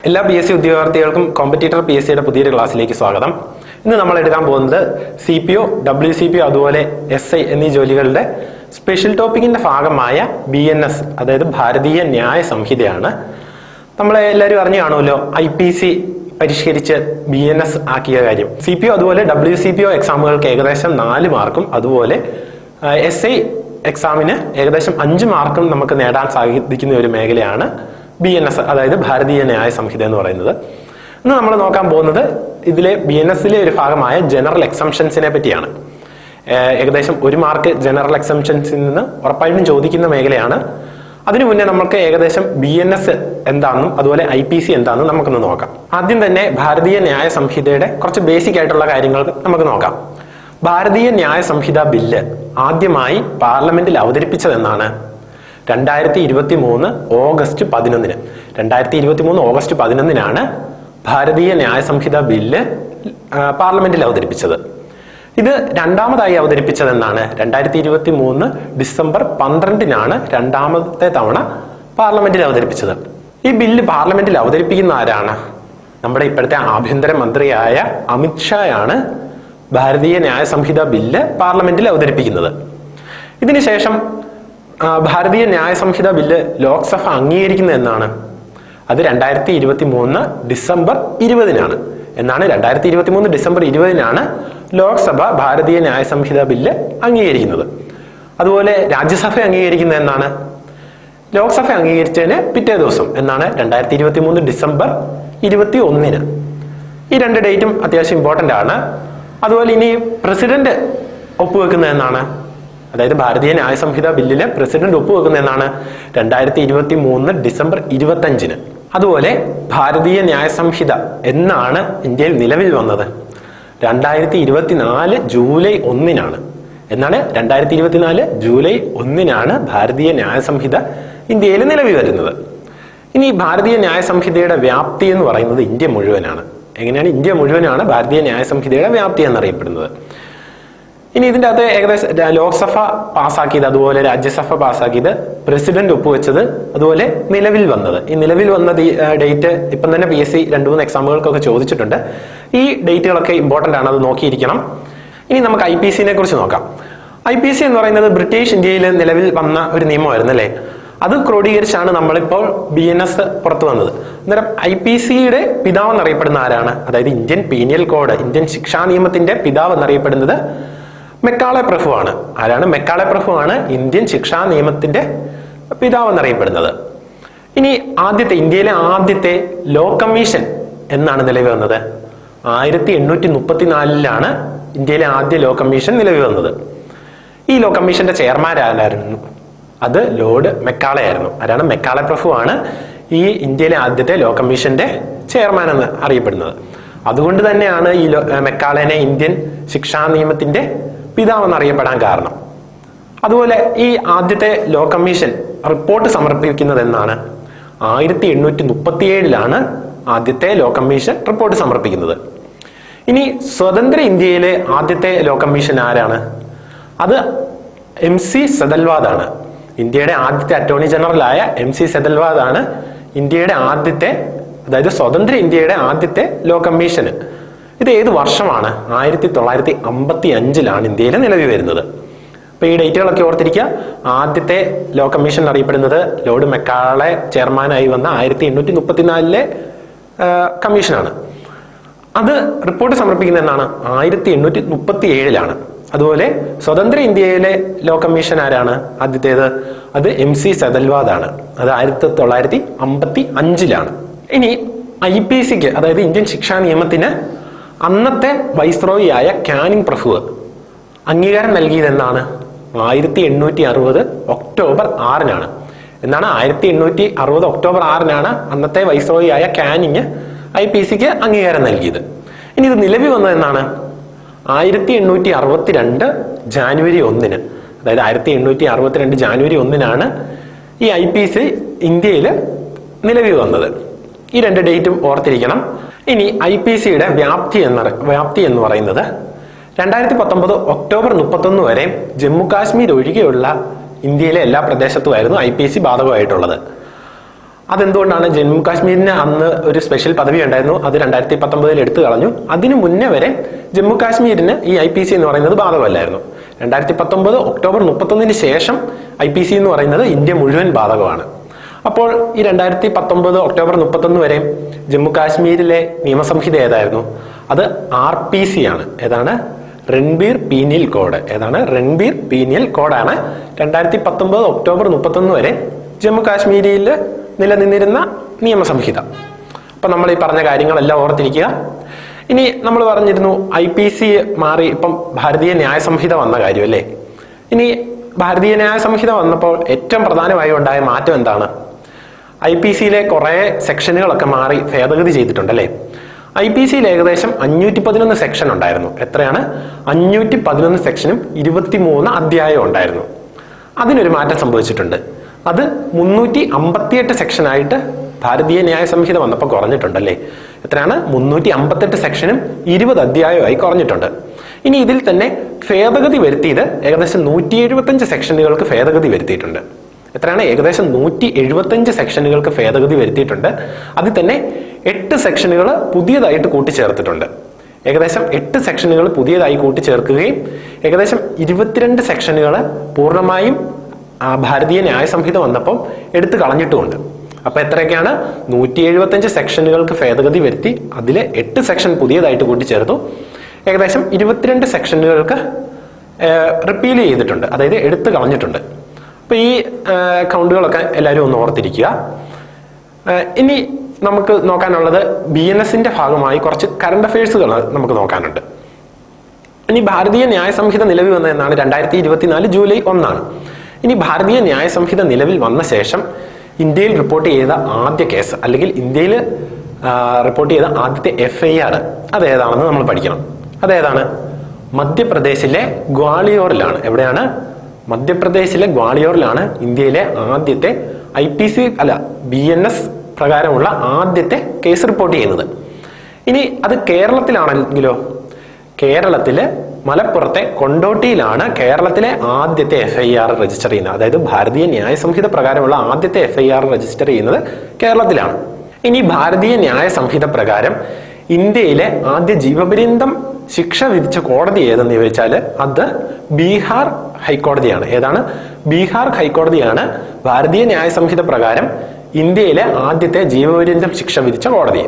എല്ലാ PSC ഉദ്യോഗാർത്ഥികൾക്കും competitor PSCയുടെ പുതിയൊരു ക്ലാസ്സിലേക്ക് സ്വാഗതം. ഇന്ന് നമ്മൾ എടുക്കാൻ പോകുന്നത് CPO, WCPO അതുപോലെ SI എന്നീ ജോലികളുടെ സ്പെഷ്യൽ ടോപ്പിക്കിന്റെ ഭാഗമായ BNS അതായത് ഭാരതീയ ന്യായ സംഹിതയാണ്. നമ്മളെ എല്ലാവരും അറിഞ്ഞു കാണുമല്ലോ IPC പരിഷ്കരിച്ച് BNS ആക്കിയ കാര്യം. CPO അതുപോലെ WCPO എക്സാമുകൾക്ക് ഏകദേശം 4 മാർക്കും അതുപോലെ SI എക്സാമിന് ഏകദേശം 5 മാർക്കും നമുക്ക് നേടാൻ സാധിക്കുന്ന ഒരു മേഖലയാണ് BNS അതായത് ഭാരതീയ ന്യായ സംഹിത എന്ന് പറയുന്നത്. ഇന്ന് നമ്മൾ നോക്കാൻ പോകുന്നത് ഇതിലെ BNSലെ ഒരു ഭാഗമായ ജനറൽ എക്സംഷൻസിനെ പറ്റിയാണ്. ഏകദേശം 1 മാർക്ക് ജനറൽ എക്സംഷൻസിൽ നിന്ന് ഉറപ്പായിട്ടും ചോദിക്കുന്ന മേഖലയാണ്. അതിനു മുന്നേ നമുക്ക് ഏകദേശം BNS എന്താണെന്നും അതുപോലെ IPC എന്താണെന്നും നമുക്കൊന്ന് നോക്കാം. ആദ്യം തന്നെ ഭാരതീയ ന്യായ സംഹിതയുടെ കുറച്ച് ബേസിക് ആയിട്ടുള്ള കാര്യങ്ങൾ നമുക്ക് നോക്കാം. ഭാരതീയ ന്യായ സംഹിത ബില്ല് ആദ്യമായി പാർലമെന്റിൽ അവതരിപ്പിച്ചതെന്നാണ് 2023 ഓഗസ്റ്റ് 11. 2023 ഓഗസ്റ്റ് 11 ഭാരതീയ ന്യായ സംഹിത ബില്ല് പാർലമെന്റിൽ അവതരിപ്പിച്ചത്. ഇത് രണ്ടാമതായി അവതരിപ്പിച്ചതെന്നാണ് 2023 ഡിസംബർ 12 രണ്ടാമത്തെ തവണ പാർലമെന്റിൽ അവതരിപ്പിച്ചത്. ഈ ബില്ല് പാർലമെന്റിൽ അവതരിപ്പിക്കുന്ന ആരാണ്? നമ്മുടെ ഇപ്പോഴത്തെ ആഭ്യന്തര മന്ത്രിയായ അമിത്ഷായാണ് ഭാരതീയ ന്യായ സംഹിത ബില്ല് പാർലമെന്റിൽ അവതരിപ്പിക്കുന്നത്. ഇതിനുശേഷം ഭാരതീയ ന്യായ സംഹിത ബില്ല് ലോക്സഭ അംഗീകരിക്കുന്ന എന്നാണ്. അത് 2023 ഡിസംബർ 20 എന്നാണ്. 2023 ഡിസംബർ 20 ലോക്സഭ ഭാരതീയ ന്യായ സംഹിത ബില്ല് അംഗീകരിക്കുന്നത്. അതുപോലെ രാജ്യസഭ അംഗീകരിക്കുന്ന എന്നാണ്. ലോക്സഭ അംഗീകരിച്ചതിന് പിറ്റേ ദിവസം എന്നാണ് 2023 ഡിസംബർ 21. ഈ 2 ഡേറ്റും അത്യാവശ്യം ഇമ്പോർട്ടന്റ് ആണ്. അതുപോലെ ഇനി പ്രസിഡന്റ് ഒപ്പുവെക്കുന്ന എന്നാണ്. അതായത് ഭാരതീയ ന്യായ സംഹിത ബില്ലില് പ്രസിഡന്റ് ഒപ്പുവെക്കുന്ന എന്നാണ് 2023 ഡിസംബർ 25. അതുപോലെ ഭാരതീയ ന്യായ സംഹിത എന്നാണ് ഇന്ത്യയിൽ നിലവിൽ വന്നത്? 2024 ജൂലൈ 1 എന്നാണ്. 2024 ജൂലൈ 1 ഭാരതീയ ന്യായ സംഹിത ഇന്ത്യയിൽ നിലവിൽ വരുന്നത്. ഇനി ഭാരതീയ ന്യായ സംഹിതയുടെ വ്യാപ്തി എന്ന് പറയുന്നത് ഇന്ത്യ മുഴുവനാണ്. എങ്ങനെയാണ്? ഇന്ത്യ മുഴുവനാണ് ഭാരതീയ ന്യായ സംഹിതയുടെ വ്യാപ്തി എന്നറിയപ്പെടുന്നത്. ഇനി ഇതിൻ്റെ അകത്ത് ഏകദേശം ലോക്സഭ പാസ്സാക്കിയത് അതുപോലെ രാജ്യസഭ പാസ്സാക്കിയത്, പ്രസിഡന്റ് ഒപ്പുവെച്ചത്, അതുപോലെ നിലവിൽ വന്നത്. ഈ നിലവിൽ വന്ന ഡേറ്റ് ഇപ്പം തന്നെ PSC 2-3 എക്സാമുകൾക്കൊക്കെ ചോദിച്ചിട്ടുണ്ട്. ഈ ഡേറ്റുകളൊക്കെ ഇമ്പോർട്ടന്റ് ആണ്, അത് നോക്കിയിരിക്കണം. ഇനി നമുക്ക് IPCനെ കുറിച്ച് നോക്കാം. IPC എന്ന് പറയുന്നത് ബ്രിട്ടീഷ് ഇന്ത്യയിൽ നിലവിൽ വന്ന ഒരു നിയമമായിരുന്നു അല്ലേ? അത് ക്രോഡീകരിച്ചാണ് നമ്മളിപ്പോൾ BNS പുറത്തു വന്നത്. അന്നേരം IPCയുടെ പിതാവ് എന്നറിയപ്പെടുന്ന ആരാണ്? അതായത് ഇന്ത്യൻ പീനിയൽ കോഡ്, ഇന്ത്യൻ ശിക്ഷാ നിയമത്തിന്റെ പിതാവ് എന്നറിയപ്പെടുന്നത് മെക്കാളെ പ്രഭുവാണ്. ആരാണ്? മെക്കാളെ പ്രഭുവാണ് ഇന്ത്യൻ ശിക്ഷാ നിയമത്തിന്റെ പിതാവ് എന്നറിയപ്പെടുന്നത്. ഇനി ഇന്ത്യയിലെ ആദ്യത്തെ ലോ കമ്മീഷൻ എന്നാണ് നിലവിൽ വന്നത്? 1834 ഇന്ത്യയിലെ ആദ്യ ലോ കമ്മീഷൻ നിലവിൽ വന്നത്. ഈ ലോ കമ്മീഷന്റെ ചെയർമാൻ ആരായിരുന്നു? അത് ലോർഡ് മെക്കാളെ ആയിരുന്നു. ആരാണ്? മെക്കാളെ പ്രഭുവാണ് ഈ ഇന്ത്യയിലെ ആദ്യത്തെ ലോ കമ്മീഷന്റെ ചെയർമാൻ എന്ന് അറിയപ്പെടുന്നത്. അതുകൊണ്ട് തന്നെയാണ് ഈ മെക്കാളെനെ ഇന്ത്യൻ ശിക്ഷാ നിയമത്തിന്റെ പിതാവ് എന്നറിയപ്പെടാൻ കാരണം. അതുപോലെ ഈ ആദ്യത്തെ ലോ കമ്മീഷൻ റിപ്പോർട്ട് സമർപ്പിക്കുന്നത് എന്നാണ്? 1837 ആദ്യത്തെ ലോ കമ്മീഷൻ റിപ്പോർട്ട് സമർപ്പിക്കുന്നത്. ഇനി സ്വതന്ത്ര ഇന്ത്യയിലെ ആദ്യത്തെ ലോ കമ്മീഷൻ ആരാണ്? അത് MC സെതൽവാദ് ആണ്. ഇന്ത്യയുടെ ആദ്യത്തെ അറ്റോർണി ജനറലായ MC സെതൽവാദ് ആണ് ഇന്ത്യയുടെ ആദ്യത്തെ, അതായത് സ്വതന്ത്ര ഇന്ത്യയുടെ ആദ്യത്തെ ലോ കമ്മീഷന്. ഇത് ഏത് വർഷമാണ്? 1955 ഇന്ത്യയിൽ നിലവിൽ വരുന്നത്. അപ്പൊ ഈ ഡേറ്റുകളൊക്കെ ഓർത്തിരിക്കുക. ആദ്യത്തെ ലോ കമ്മീഷൻ അറിയപ്പെടുന്നത് ലോർഡ് മെക്കാളെ ചെയർമാനായി വന്ന 1834 കമ്മീഷനാണ്. അത് റിപ്പോർട്ട് സമർപ്പിക്കുന്ന എന്നാണ്? 1837. അതുപോലെ സ്വതന്ത്ര ഇന്ത്യയിലെ ലോ കമ്മീഷൻ ആരാണ് ആദ്യത്തേത്? അത് MC സെതൽവാദ് ആണ്. അത് 1955. ഇനി IPCക്ക്, അതായത് ഇന്ത്യൻ ശിക്ഷാ നിയമത്തിന് അന്നത്തെ വൈസ്രോയിയായ കാനിങ് പ്രഭു അംഗീകാരം നൽകിയതെന്നാണ്? 1860 ഒക്ടോബർ 6 എന്നാണ്. 1860 ഒക്ടോബർ 6 അന്നത്തെ വൈസ്രോയിയായ കാനിങ് IPCക്ക് അംഗീകാരം നൽകിയത്. ഇനി ഇത് നിലവിൽ വന്നതെന്നാണ്? 1862 ജാനുവരി 1. അതായത് 1862 ജാനുവരി 1 ഈ IPC ഇന്ത്യയിൽ നിലവിൽ വന്നത്. ഈ 2 ഡേറ്റും ഓർത്തിരിക്കണം. ഇനി IPCയുടെ വ്യാപ്തി എന്ന് പറയുന്നത് 2019 ഒക്ടോബർ 31 വരെ ജമ്മു കാശ്മീർ ഒഴികെയുള്ള ഇന്ത്യയിലെ എല്ലാ പ്രദേശത്തുമായിരുന്നു IPC ബാധകമായിട്ടുള്ളത്. അതെന്തുകൊണ്ടാണ്? ജമ്മു കാശ്മീരിന് അന്ന് ഒരു സ്പെഷ്യൽ പദവി ഉണ്ടായിരുന്നു, അത് 2019 എടുത്തു കളഞ്ഞു. അതിനു മുന്നേ വരെ ജമ്മു കാശ്മീരിന് ഈ IPC എന്ന് പറയുന്നത് ബാധകമല്ലായിരുന്നു. 2019 ഒക്ടോബർ 31 ശേഷം IPC എന്ന് പറയുന്നത് ഇന്ത്യ മുഴുവൻ ബാധകമാണ്. അപ്പോൾ ഈ 2019 ഒക്ടോബർ 31 വരെ ജമ്മു കാശ്മീരിലെ നിയമസംഹിത ഏതായിരുന്നു? അത് RPC ആണ്. ഏതാണ്? Ranbir pineal code. ഏതാണ്? റൺബീർ പീനിയൽ കോഡാണ് 2019 ഒക്ടോബർ 31 വരെ ജമ്മു കാശ്മീരിൽ നിലനിന്നിരുന്ന നിയമസംഹിത. അപ്പൊ നമ്മൾ ഈ പറഞ്ഞ കാര്യങ്ങളെല്ലാം ഓർത്തിരിക്കുക. ഇനി നമ്മൾ പറഞ്ഞിരുന്നു IPC മാറി ഇപ്പം ഭാരതീയ ന്യായ സംഹിത വന്ന കാര്യം അല്ലേ. ഇനി ഭാരതീയ ന്യായ സംഹിത വന്നപ്പോൾ ഏറ്റവും പ്രധാനമായി ഉണ്ടായ മാറ്റം എന്താണ്? IPCയിലെ കുറെ സെക്ഷനുകളൊക്കെ മാറി ഭേദഗതി ചെയ്തിട്ടുണ്ടല്ലേ. IPCയിൽ ഏകദേശം 511 സെക്ഷൻ ഉണ്ടായിരുന്നു. എത്രയാണ്? 511 സെക്ഷനും 23 അധ്യായവും ഉണ്ടായിരുന്നു. അതിനൊരു മാറ്റം സംഭവിച്ചിട്ടുണ്ട്. അത് 358 സെക്ഷനായിട്ട് ഭാരതീയ ന്യായ സംഹിത വന്നപ്പോൾ കുറഞ്ഞിട്ടുണ്ടല്ലേ. എത്രയാണ്? 358 സെക്ഷനും 20 അധ്യായമായി കുറഞ്ഞിട്ടുണ്ട്. ഇനി ഇതിൽ തന്നെ ഭേദഗതി വരുത്തിയത് ഏകദേശം 175 സെക്ഷനുകൾക്ക് ഭേദഗതി വരുത്തിയിട്ടുണ്ട്. എത്രയാണ്? ഏകദേശം 175 സെക്ഷനുകൾക്ക് ഭേദഗതി വരുത്തിയിട്ടുണ്ട്. അതിൽ തന്നെ 8 സെക്ഷനുകൾ പുതിയതായിട്ട് കൂട്ടിച്ചേർത്തിട്ടുണ്ട്. ഏകദേശം 8 സെക്ഷനുകൾ പുതിയതായി കൂട്ടിച്ചേർക്കുകയും ഏകദേശം 22 സെക്ഷനുകൾ പൂർണ്ണമായും ഭാരതീയ ന്യായ സംഹിത വന്നപ്പോൾ എടുത്തു കളഞ്ഞിട്ടുമുണ്ട്. അപ്പൊ എത്രയൊക്കെയാണ്? 175 സെക്ഷനുകൾക്ക് ഭേദഗതി വരുത്തി അതിലെ 8 സെക്ഷൻ പുതിയതായിട്ട് കൂട്ടിച്ചേർത്തു. ഏകദേശം 22 സെക്ഷനുകൾക്ക് റിപ്പീൽ ചെയ്തിട്ടുണ്ട്, അതായത് എടുത്തു കളഞ്ഞിട്ടുണ്ട്. അപ്പൊ ഈ കൗണ്ടുകളൊക്കെ എല്ലാവരും ഒന്ന് ഓർത്തിരിക്കുക. ഇനി നമുക്ക് നോക്കാനുള്ളത് BNSന്റെ ഭാഗമായി കുറച്ച് കറണ്ട് അഫയേഴ്സുകൾ നമുക്ക് നോക്കാനുണ്ട്. ഇനി ഭാരതീയ ന്യായ സംഹിത നിലവിൽ വന്നതെന്നാണ് 2024 ജൂലൈ 1. ഇനി ഭാരതീയ ന്യായ സംഹിത നിലവിൽ വന്ന ശേഷം ഇന്ത്യയിൽ റിപ്പോർട്ട് ചെയ്ത ആദ്യ കേസ് അല്ലെങ്കിൽ ഇന്ത്യയിൽ റിപ്പോർട്ട് ചെയ്ത ആദ്യത്തെ FIR അതേതാണെന്ന് നമ്മൾ പഠിക്കണം. അതേതാണ്? മധ്യപ്രദേശിലെ ഗ്വാളിയോറിലാണ്. എവിടെയാണ്? മധ്യപ്രദേശിലെ ഗ്വാളിയോറിലാണ് ഇന്ത്യയിലെ ആദ്യത്തെ IPC BNS പ്രകാരമുള്ള ആദ്യത്തെ കേസ് റിപ്പോർട്ട് ചെയ്യുന്നത്. ഇനി അത് കേരളത്തിലാണെങ്കിലോ? കേരളത്തിലെ മലപ്പുറത്തെ കൊണ്ടോട്ടിയിലാണ് കേരളത്തിലെ ആദ്യത്തെ FIR രജിസ്റ്റർ ചെയ്യുന്നത്. അതായത് ഭാരതീയ ന്യായ സംഹിത പ്രകാരമുള്ള ആദ്യത്തെ FIR രജിസ്റ്റർ ചെയ്യുന്നത് കേരളത്തിലാണ്. ഇനി ഭാരതീയ ന്യായ സംഹിത പ്രകാരം ഇന്ത്യയിലെ ആദ്യ ജീവപര്യന്തം ശിക്ഷ വിധിച്ച കോടതി ഏതെന്ന് ചോദിച്ചാൽ അത് ബീഹാർ ഹൈക്കോടതിയാണ്. ഏതാണ്? ബീഹാർ ഹൈക്കോടതിയാണ് ഭാരതീയ ന്യായ സംഹിത പ്രകാരം ഇന്ത്യയിലെ ആദ്യത്തെ ജീവപര്യന്തം ശിക്ഷ വിധിച്ച കോടതി.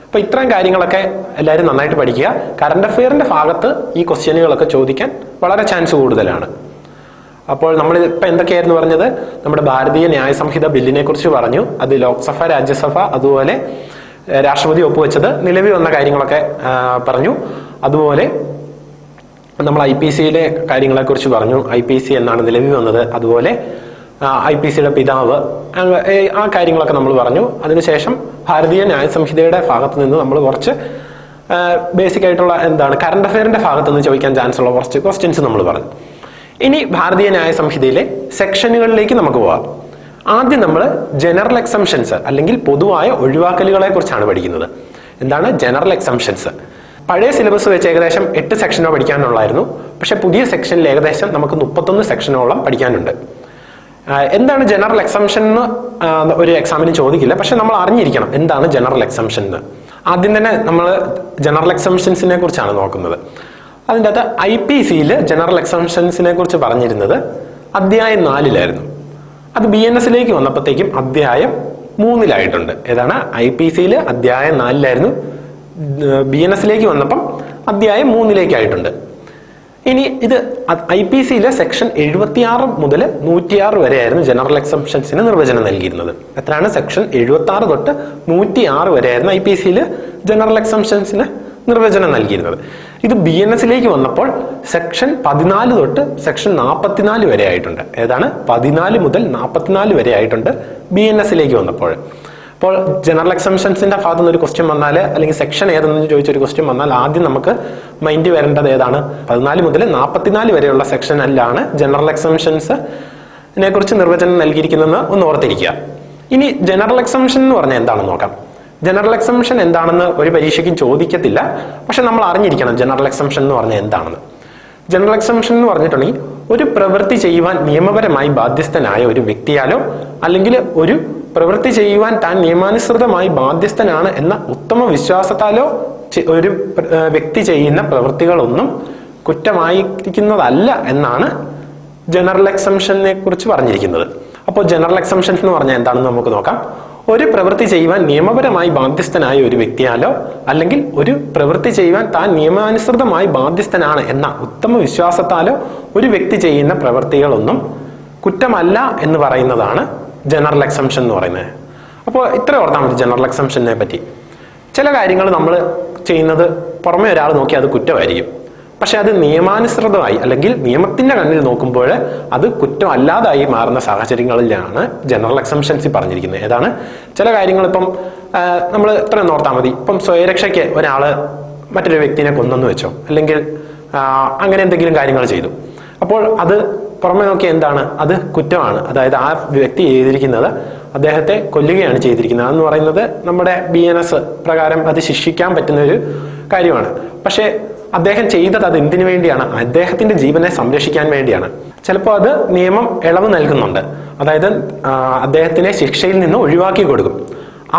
അപ്പൊ ഇത്രയും കാര്യങ്ങളൊക്കെ എല്ലാവരും നന്നായിട്ട് പഠിക്കുക. കറണ്ട് അഫെയറിന്റെ ഭാഗത്ത് ഈ ക്വസ്റ്റ്യനുകളൊക്കെ ചോദിക്കാൻ വളരെ ചാൻസ് കൂടുതലാണ്. അപ്പോൾ നമ്മൾ ഇപ്പൊ എന്തൊക്കെയായിരുന്നു പറഞ്ഞത്? നമ്മുടെ ഭാരതീയ ന്യായ സംഹിത ബില്ലിനെ കുറിച്ച് പറഞ്ഞു. അത് ലോക്സഭ, രാജ്യസഭ, അതുപോലെ രാഷ്ട്രപതി ഒപ്പുവെച്ചത്, നിലവിൽ വന്ന കാര്യങ്ങളൊക്കെ പറഞ്ഞു. അതുപോലെ നമ്മൾ IPCയിലെ കാര്യങ്ങളെ കുറിച്ച് പറഞ്ഞു. IPC എന്നാണ് നിലവിൽ വന്നത്, അതുപോലെ IPCയുടെ പിതാവ്, ആ കാര്യങ്ങളൊക്കെ നമ്മൾ പറഞ്ഞു. അതിനുശേഷം ഭാരതീയ ന്യായ സംഹിതയുടെ ഭാഗത്ത് നിന്ന് നമ്മൾ കുറച്ച് ബേസിക് ആയിട്ടുള്ള കറണ്ട് അഫെയറിന്റെ ഭാഗത്ത് നിന്ന് ചോദിക്കാൻ ചാൻസ് ഉള്ള കുറച്ച് ക്വസ്റ്റ്യൻസ് നമ്മൾ പറഞ്ഞു. ഇനി ഭാരതീയ ന്യായ സംഹിതയിലെ സെക്ഷനുകളിലേക്ക് നമുക്ക് പോവാം. ആദ്യം നമ്മൾ ജനറൽ എക്സംഷൻസ് അല്ലെങ്കിൽ പൊതുവായ ഒഴിവാക്കലുകളെ കുറിച്ചാണ് പഠിക്കുന്നത്. എന്താണ് ജനറൽ എക്സംഷൻസ്? പഴയ സിലബസ് വെച്ച് ഏകദേശം 8 സെക്ഷനോ പഠിക്കാനുള്ളായിരുന്നു. പക്ഷെ പുതിയ സെക്ഷനിൽ ഏകദേശം നമുക്ക് 31 സെക്ഷനോളം പഠിക്കാനുണ്ട്. എന്താണ് ജനറൽ എക്സംഷൻ എന്ന് ഒരു എക്സാമിന് ചോദിക്കില്ല, പക്ഷെ നമ്മൾ അറിഞ്ഞിരിക്കണം എന്താണ് ജനറൽ എക്സംഷൻ എന്ന്. ആദ്യം തന്നെ നമ്മൾ ജനറൽ എക്സംഷൻസിനെ കുറിച്ചാണ് നോക്കുന്നത്. അതിൻ്റെ അകത്ത് IPCയിൽ ജനറൽ എക്സംഷൻസിനെ കുറിച്ച് പറഞ്ഞിരുന്നത് അധ്യായം 4-ലായിരുന്നു. അത് BNSലേക്ക് വന്നപ്പോഴത്തേക്കും അധ്യായം 3-ലായിട്ടുണ്ട്. ഏതാണ്? IPCയിൽ അധ്യായം 4-ലായിരുന്നു, BNSലേക്ക് വന്നപ്പം അധ്യായം 3-ലേക്കായിട്ടുണ്ട്. ഇനി ഇത് IPCയിലെ സെക്ഷൻ 76 മുതൽ 106 വരെയായിരുന്നു ജനറൽ എക്സംഷൻസിന് നിർവചനം നൽകിയിരുന്നത്. എത്രയാണ്? സെക്ഷൻ 76 തൊട്ട് 106 വരെയായിരുന്നു IPCയിൽ ജനറൽ എക്സംഷൻസിന് നിർവചനം നൽകിയിരുന്നത്. ഇത് BNSലേക്ക് വന്നപ്പോൾ സെക്ഷൻ 14 തൊട്ട് സെക്ഷൻ 44 വരെ ആയിട്ടുണ്ട്. ഏതാണ്? 14 മുതൽ 44 വരെ ആയിട്ടുണ്ട് BNSലേക്ക് വന്നപ്പോൾ. അപ്പോൾ ജനറൽ എക്സംഷൻസിന്റെ ഭാഗത്തു നിന്ന് ഒരു ക്വസ്റ്റ്യൻ വന്നാൽ, അല്ലെങ്കിൽ സെക്ഷൻ ഏതെന്ന് ചോദിച്ചൊരു ക്വസ്റ്റ്യൻ വന്നാൽ, ആദ്യം നമുക്ക് മൈൻഡ് വരേണ്ടത് ഏതാണ്? 14 മുതൽ 44 വരെയുള്ള സെക്ഷനിലാണ് ജനറൽ എക്സംഷൻസിനെ കുറിച്ച് നിർവചനം നൽകിയിരിക്കുന്നതെന്ന് ഒന്ന് ഓർത്തിരിക്കുക. ഇനി ജനറൽ എക്സംഷൻ എന്ന് പറഞ്ഞാൽ എന്താണെന്ന് നോക്കാം. ജനറൽ എക്സംഷൻ എന്താണെന്ന് ഒരു പരീക്ഷയ്ക്കും ചോദിക്കത്തില്ല, പക്ഷെ നമ്മൾ അറിഞ്ഞിരിക്കണം ജനറൽ എക്സംഷൻ എന്ന് പറഞ്ഞാൽ എന്താണെന്ന്. ജനറൽ എക്സംഷൻ എന്ന് പറഞ്ഞിട്ടുണ്ടെങ്കിൽ ഒരു പ്രവൃത്തി ചെയ്യുവാൻ നിയമപരമായി ബാധ്യസ്ഥനായ ഒരു വ്യക്തിയാലോ അല്ലെങ്കിൽ ഒരു പ്രവൃത്തി ചെയ്യുവാൻ താൻ നിയമാനുസൃതമായി ബാധ്യസ്ഥനാണ് എന്ന ഉത്തമ വിശ്വാസത്താലോ ഒരു വ്യക്തി ചെയ്യുന്ന പ്രവൃത്തികളൊന്നും കുറ്റമായിരിക്കുന്നതല്ല എന്നാണ് ജനറൽ എക്സംഷനെ കുറിച്ച് പറഞ്ഞിരിക്കുന്നത്. അപ്പോൾ ജനറൽ എക്സംഷൻ എന്ന് പറഞ്ഞാൽ എന്താണെന്ന് നമുക്ക് നോക്കാം. ഒരു പ്രവൃത്തി ചെയ്യുവാൻ നിയമപരമായി ബാധ്യസ്ഥനായ ഒരു വ്യക്തിയാലോ അല്ലെങ്കിൽ ഒരു പ്രവൃത്തി ചെയ്യുവാൻ താൻ നിയമാനുസൃതമായി ബാധ്യസ്ഥനാണ് എന്ന ഉത്തമ വിശ്വാസത്താലോ ഒരു വ്യക്തി ചെയ്യുന്ന പ്രവൃത്തികളൊന്നും കുറ്റമല്ല എന്ന് പറയുന്നതാണ് ജനറൽ എക്സംഷൻ എന്ന് പറയുന്നത്. അപ്പോൾ ഇത്ര ഓർത്താൽ മതി ജനറൽ എക്സംഷനെ പറ്റി. ചില കാര്യങ്ങൾ നമ്മൾ ചെയ്യുന്നത് പുറമെ ഒരാൾ നോക്കി അത് കുറ്റമായിരിക്കും, പക്ഷെ അത് നിയമാനുസൃതമായി അല്ലെങ്കിൽ നിയമത്തിന്റെ കണ്ണിൽ നോക്കുമ്പോൾ അത് കുറ്റമല്ലാതായി മാറുന്ന സാഹചര്യങ്ങളിലാണ് ജനറൽ എക്സംഷൻസ് പറഞ്ഞിരിക്കുന്നത്. ഏതാണ് ചില കാര്യങ്ങൾ ഇപ്പം നമ്മൾ ഇത്ര ഓർത്താൽ മതി. ഇപ്പം സ്വയരക്ഷയ്ക്ക് ഒരാള് മറ്റൊരു വ്യക്തിനെ കൊന്നെന്ന് വെച്ചോ, അല്ലെങ്കിൽ അങ്ങനെ എന്തെങ്കിലും കാര്യങ്ങൾ ചെയ്തു. അപ്പോൾ അത് പുറമെ നോക്കി എന്താണ്, അത് കുറ്റമാണ്. അതായത് ആ വ്യക്തി ചെയ്തിരിക്കുന്നത് അദ്ദേഹത്തെ കൊല്ലുകയാണ് ചെയ്തിരിക്കുന്നത്. അതെന്ന് പറയുന്നത് നമ്മുടെ BNS പ്രകാരം അത് ശിക്ഷിക്കാൻ പറ്റുന്ന ഒരു കാര്യമാണ്. പക്ഷേ അദ്ദേഹം ചെയ്തത് അത് എന്തിനു വേണ്ടിയാണ്? അദ്ദേഹത്തിന്റെ ജീവനെ സംരക്ഷിക്കാൻ വേണ്ടിയാണ്. ചിലപ്പോൾ അത് നിയമം ഇളവ് നൽകുന്നുണ്ട്, അതായത് അദ്ദേഹത്തിനെ ശിക്ഷയിൽ നിന്ന് ഒഴിവാക്കി കൊടുക്കും.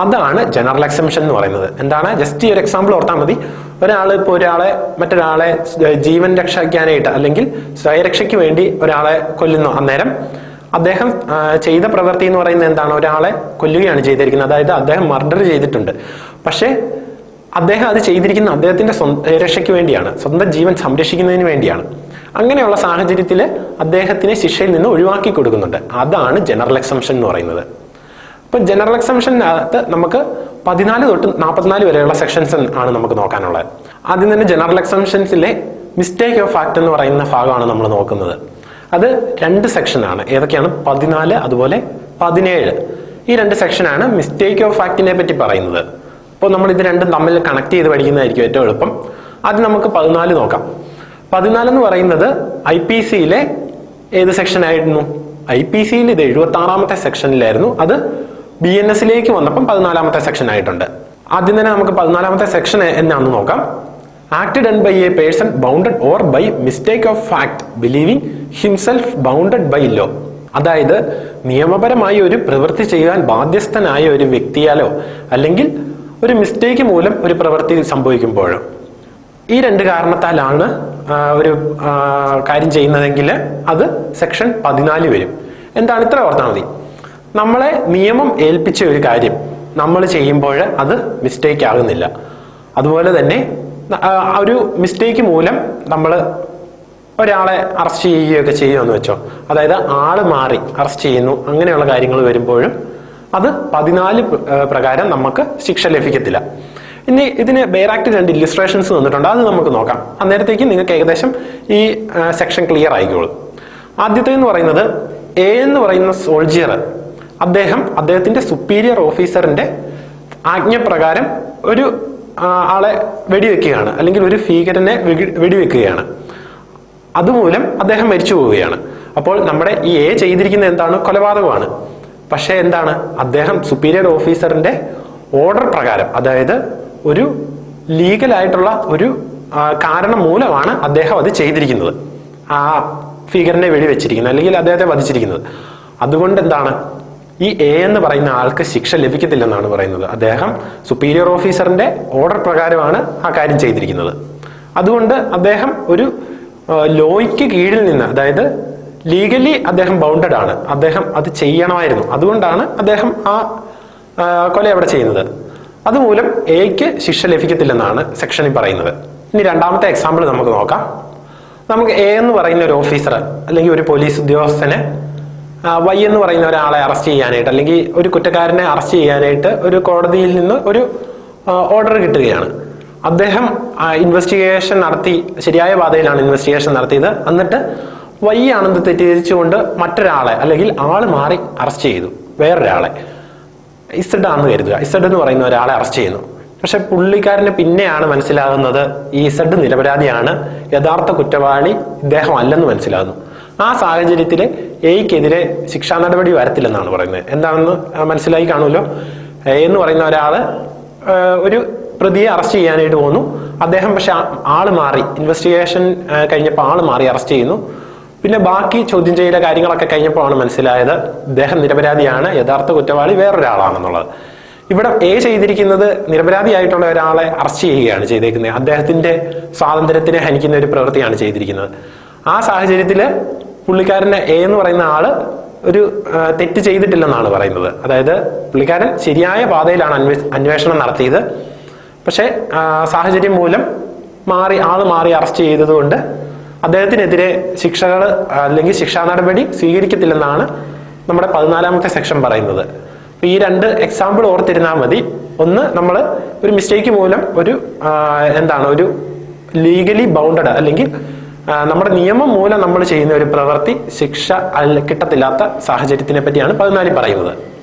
അതാണ് ജനറൽ എക്സംഷൻ എന്ന് പറയുന്നത്. എന്താണ്, ജസ്റ്റ് ഈ ഒരു എക്സാമ്പിൾ ഓർത്താൽ മതി. ഇപ്പോൾ മറ്റൊരാളെ ജീവൻ രക്ഷിക്കാനായിട്ട് അല്ലെങ്കിൽ സ്വയരക്ഷയ്ക്ക് വേണ്ടി ഒരാളെ കൊല്ലുന്നു. അന്നേരം അദ്ദേഹം ചെയ്ത പ്രവൃത്തി എന്ന് പറയുന്നത് എന്താണ്, ഒരാളെ കൊല്ലുകയാണ് ചെയ്തിരിക്കുന്നത്. അതായത് അദ്ദേഹം മർഡർ ചെയ്തിട്ടുണ്ട്. പക്ഷേ അദ്ദേഹം അത് ചെയ്തിരിക്കുന്ന അദ്ദേഹത്തിന്റെ രക്ഷയ്ക്ക് വേണ്ടിയാണ്, സ്വന്തം ജീവൻ സംരക്ഷിക്കുന്നതിന് വേണ്ടിയാണ്. അങ്ങനെയുള്ള സാഹചര്യത്തിൽ അദ്ദേഹത്തിനെ ശിക്ഷയിൽ നിന്ന് ഒഴിവാക്കി കൊടുക്കുന്നുണ്ട്. അതാണ് ജനറൽ എക്സംഷൻ എന്ന് പറയുന്നത്. ഇപ്പൊ ജനറൽ എക്സംഷനകത്ത് നമുക്ക് 14 തൊട്ട് 44 വരെയുള്ള സെക്ഷൻസ് ആണ് നമുക്ക് നോക്കാനുള്ളത്. ആദ്യം തന്നെ ജനറൽ എക്സംഷൻസിലെ മിസ്റ്റേക്ക് ഓഫ് ഫാക്ട് എന്ന് പറയുന്ന ഭാഗമാണ് നമ്മൾ നോക്കുന്നത്. അത് 2 സെക്ഷനാണ്. ഏതൊക്കെയാണ്? 14 അതുപോലെ 17. ഈ 2 സെക്ഷനാണ് മിസ്റ്റേക്ക് ഓഫ് ഫാക്ടിനെ പറ്റി പറയുന്നത്. അപ്പോൾ നമ്മൾ ഇത് രണ്ടും തമ്മിൽ കണക്ട് ചെയ്ത് പഠിക്കുന്നതായിരിക്കും ഏറ്റവും എളുപ്പം. ആദ്യം നമുക്ക് 14 നോക്കാം. 14 എന്ന് പറയുന്നത് IPCയിലെ ഏത് സെക്ഷൻ ആയിരുന്നു? IPCയിൽ ഇത് 76ാമത്തെ സെക്ഷനിലായിരുന്നു. അത് BNSലേക്ക് വന്നപ്പം 14ാമത്തെ സെക്ഷൻ ആയിട്ടുണ്ട്. ആദ്യം തന്നെ നമുക്ക് 14ാമത്തെ സെക്ഷൻ എന്നാന്ന് നോക്കാം. Act done by a person bounded or by mistake of fact believing himself bounded by law. അതായത് നിയമപരമായി ഒരു പ്രവൃത്തി ചെയ്യാൻ ബാധ്യസ്ഥനായ ഒരു വ്യക്തിയാലോ അല്ലെങ്കിൽ ഒരു മിസ്റ്റേക്ക് മൂലം ഒരു പ്രവൃത്തി സംഭവിക്കുമ്പോഴോ, ഈ 2 കാരണത്താലാണ് ഒരു കാര്യം ചെയ്യുന്നതെങ്കിൽ അത് സെക്ഷൻ 14 വരും. എന്താണ്? ഇത്ര ഓർത്താൽ മതി. നമ്മളെ നിയമം ഏൽപ്പിച്ച ഒരു കാര്യം നമ്മൾ ചെയ്യുമ്പോൾ അത് മിസ്റ്റേക്ക് ആകുന്നില്ല. അതുപോലെ തന്നെ ഒരു മിസ്റ്റേക്ക് മൂലം നമ്മൾ ഒരാളെ അറസ്റ്റ് ചെയ്യുകയൊക്കെ ചെയ്യുമെന്ന് വെച്ചോ, അതായത് ആള് മാറി അറസ്റ്റ് ചെയ്യുന്നു, അങ്ങനെയുള്ള കാര്യങ്ങൾ വരുമ്പോഴും അത് 14 പ്രകാരം നമുക്ക് ശിക്ഷ ലഭിക്കത്തില്ല. ഇനി ഇതിന് ബെയർ ആക്ട് 2 ഇല്ലുസ്ട്രേഷൻസ് തന്നിട്ടുണ്ട്, അത് നമുക്ക് നോക്കാം. അന്നേരത്തേക്ക് നിങ്ങൾക്ക് ഏകദേശം ഈ സെക്ഷൻ ക്ലിയർ ആയിക്കോളും. ആദ്യത്തെ എന്ന് പറയുന്നത് A എന്ന് പറയുന്ന സോൾജിയർ, അദ്ദേഹത്തിന്റെ സുപ്പീരിയർ ഓഫീസറിന്റെ ആജ്ഞപ്രകാരം ഒരു ആളെ വെടിവെക്കുകയാണ്, അല്ലെങ്കിൽ ഒരു ഭീകരനെ വെടിവെക്കുകയാണ്. അതുമൂലം അദ്ദേഹം മരിച്ചു പോവുകയാണ്. അപ്പോൾ നമ്മുടെ ഈ A ചെയ്തിരിക്കുന്ന എന്താണ്? കൊലപാതകമാണ്. പക്ഷെ എന്താണ്? അദ്ദേഹം സുപ്പീരിയർ ഓഫീസറിന്റെ ഓർഡർ പ്രകാരം, അതായത് ഒരു ലീഗലായിട്ടുള്ള ഒരു കാരണം മൂലമാണ് അദ്ദേഹം അത് ചെയ്തിരിക്കുന്നത്, ആ ഭീകരനെ വെടിവെച്ചിരിക്കുന്നത് അല്ലെങ്കിൽ അദ്ദേഹത്തെ വധിച്ചിരിക്കുന്നത്. അതുകൊണ്ട് എന്താണ്, ഈ A എന്ന് പറയുന്ന ആൾക്ക് ശിക്ഷ ലഭിക്കത്തില്ലെന്നാണ് പറയുന്നത്. അദ്ദേഹം സുപ്പീരിയർ ഓഫീസറിന്റെ ഓർഡർ പ്രകാരമാണ് ആ കാര്യം ചെയ്തിരിക്കുന്നത്. അതുകൊണ്ട് അദ്ദേഹം ഒരു ലോയ്ക്ക് കീഴിൽ നിന്ന്, അതായത് ലീഗലി അദ്ദേഹം ബൗണ്ടഡ് ആണ്, അദ്ദേഹം അത് ചെയ്യണമായിരുന്നു. അതുകൊണ്ടാണ് അദ്ദേഹം ആ കൊല അവിടെ ചെയ്യുന്നത്. അതുമൂലം Aക്ക് ശിക്ഷ ലഭിക്കത്തില്ലെന്നാണ് സെക്ഷനിൽ പറയുന്നത്. ഇനി രണ്ടാമത്തെ എക്സാമ്പിൾ നമുക്ക് നോക്കാം. നമുക്ക് A എന്ന് പറയുന്ന ഒരു ഓഫീസർ അല്ലെങ്കിൽ ഒരു പോലീസ് ഉദ്യോഗസ്ഥനെ Y എന്ന് പറയുന്ന ഒരാളെ അറസ്റ്റ് ചെയ്യാനായിട്ട് അല്ലെങ്കിൽ ഒരു കുറ്റക്കാരനെ അറസ്റ്റ് ചെയ്യാനായിട്ട് ഒരു കോടതിയിൽ നിന്ന് ഒരു ഓർഡർ കിട്ടുകയാണ്. അദ്ദേഹം ഇൻവെസ്റ്റിഗേഷൻ നടത്തി, ശരിയായ പാതയിലാണ് ഇൻവെസ്റ്റിഗേഷൻ നടത്തിയത്. എന്നിട്ട് Y ആണെന്ന് തെറ്റിദ്ധരിച്ചുകൊണ്ട് മറ്റൊരാളെ അല്ലെങ്കിൽ ആള് മാറി അറസ്റ്റ് ചെയ്തു, വേറൊരാളെ. Z ആണെന്ന് കരുതുക. Z എന്ന് പറയുന്ന ഒരാളെ അറസ്റ്റ് ചെയ്യുന്നു. പക്ഷെ പുള്ളിക്കാരന് പിന്നെയാണ് മനസ്സിലാകുന്നത് ഈ Z നിരപരാധിയാണ്, യഥാർത്ഥ കുറ്റവാളി ഇദ്ദേഹം അല്ലെന്ന് മനസ്സിലാകുന്നു. ആ സാഹചര്യത്തിൽ Aക്കെതിരെ ശിക്ഷാ നടപടി വരത്തില്ലെന്നാണ് പറയുന്നത്. എന്താണെന്ന് മനസ്സിലായി കാണുമല്ലോ. A എന്ന് പറയുന്ന ഒരാള് ഒരു പ്രതിയെ അറസ്റ്റ് ചെയ്യാനായിട്ട് പോകുന്നു. അദ്ദേഹം പക്ഷെ ആള് മാറി, ഇൻവെസ്റ്റിഗേഷൻ കഴിഞ്ഞപ്പോൾ ആള് മാറി അറസ്റ്റ് ചെയ്യുന്നു. പിന്നെ ബാക്കി ചോദ്യം ചെയ്യലെ കാര്യങ്ങളൊക്കെ കഴിഞ്ഞപ്പോഴാണ് മനസ്സിലായത് ഇദ്ദേഹം നിരപരാധിയാണ്, യഥാർത്ഥ കുറ്റവാളി വേറൊരാളാണെന്നുള്ളത്. ഇവിടെ ചെയ്തിരിക്കുന്നത് നിരപരാധിയായിട്ടുള്ള ഒരാളെ അറസ്റ്റ് ചെയ്യുകയാണ് ചെയ്തേക്കുന്നത്. അദ്ദേഹത്തിന്റെ സ്വാതന്ത്ര്യത്തിനെ ഹനിക്കുന്ന ഒരു പ്രവൃത്തിയാണ് ചെയ്തിരിക്കുന്നത്. ആ സാഹചര്യത്തിൽ പുള്ളിക്കാരനെ എന്ന് പറയുന്ന ആള് ഒരു തെറ്റ് ചെയ്തിട്ടില്ലെന്നാണ് പറയുന്നത്. അതായത് പുള്ളിക്കാരൻ ശരിയായ പാതയിലാണ് അന്വേഷണം നടത്തിയത്. പക്ഷെ സാഹചര്യം മൂലം ആള് മാറി അറസ്റ്റ് ചെയ്തതുകൊണ്ട് അദ്ദേഹത്തിനെതിരെ ശിക്ഷകൾ അല്ലെങ്കിൽ ശിക്ഷാ നടപടി സ്വീകരിക്കത്തില്ലെന്നാണ് നമ്മുടെ 14ാമത്തെ സെക്ഷൻ പറയുന്നത്. ഈ 2 എക്സാമ്പിൾ ഓർത്തിരുന്നാൽ മതി. ഒന്ന്, നമ്മൾ ഒരു മിസ്റ്റേക്ക് മൂലം ഒരു ലീഗലി ബൗണ്ടഡ് അല്ലെങ്കിൽ നമ്മുടെ നിയമം മൂലം നമ്മൾ ചെയ്യുന്ന ഒരു പ്രവൃത്തി ശിക്ഷ കിട്ടത്തില്ലാത്ത സാഹചര്യത്തിനെ പറ്റിയാണ് 14 പറയുന്നത്.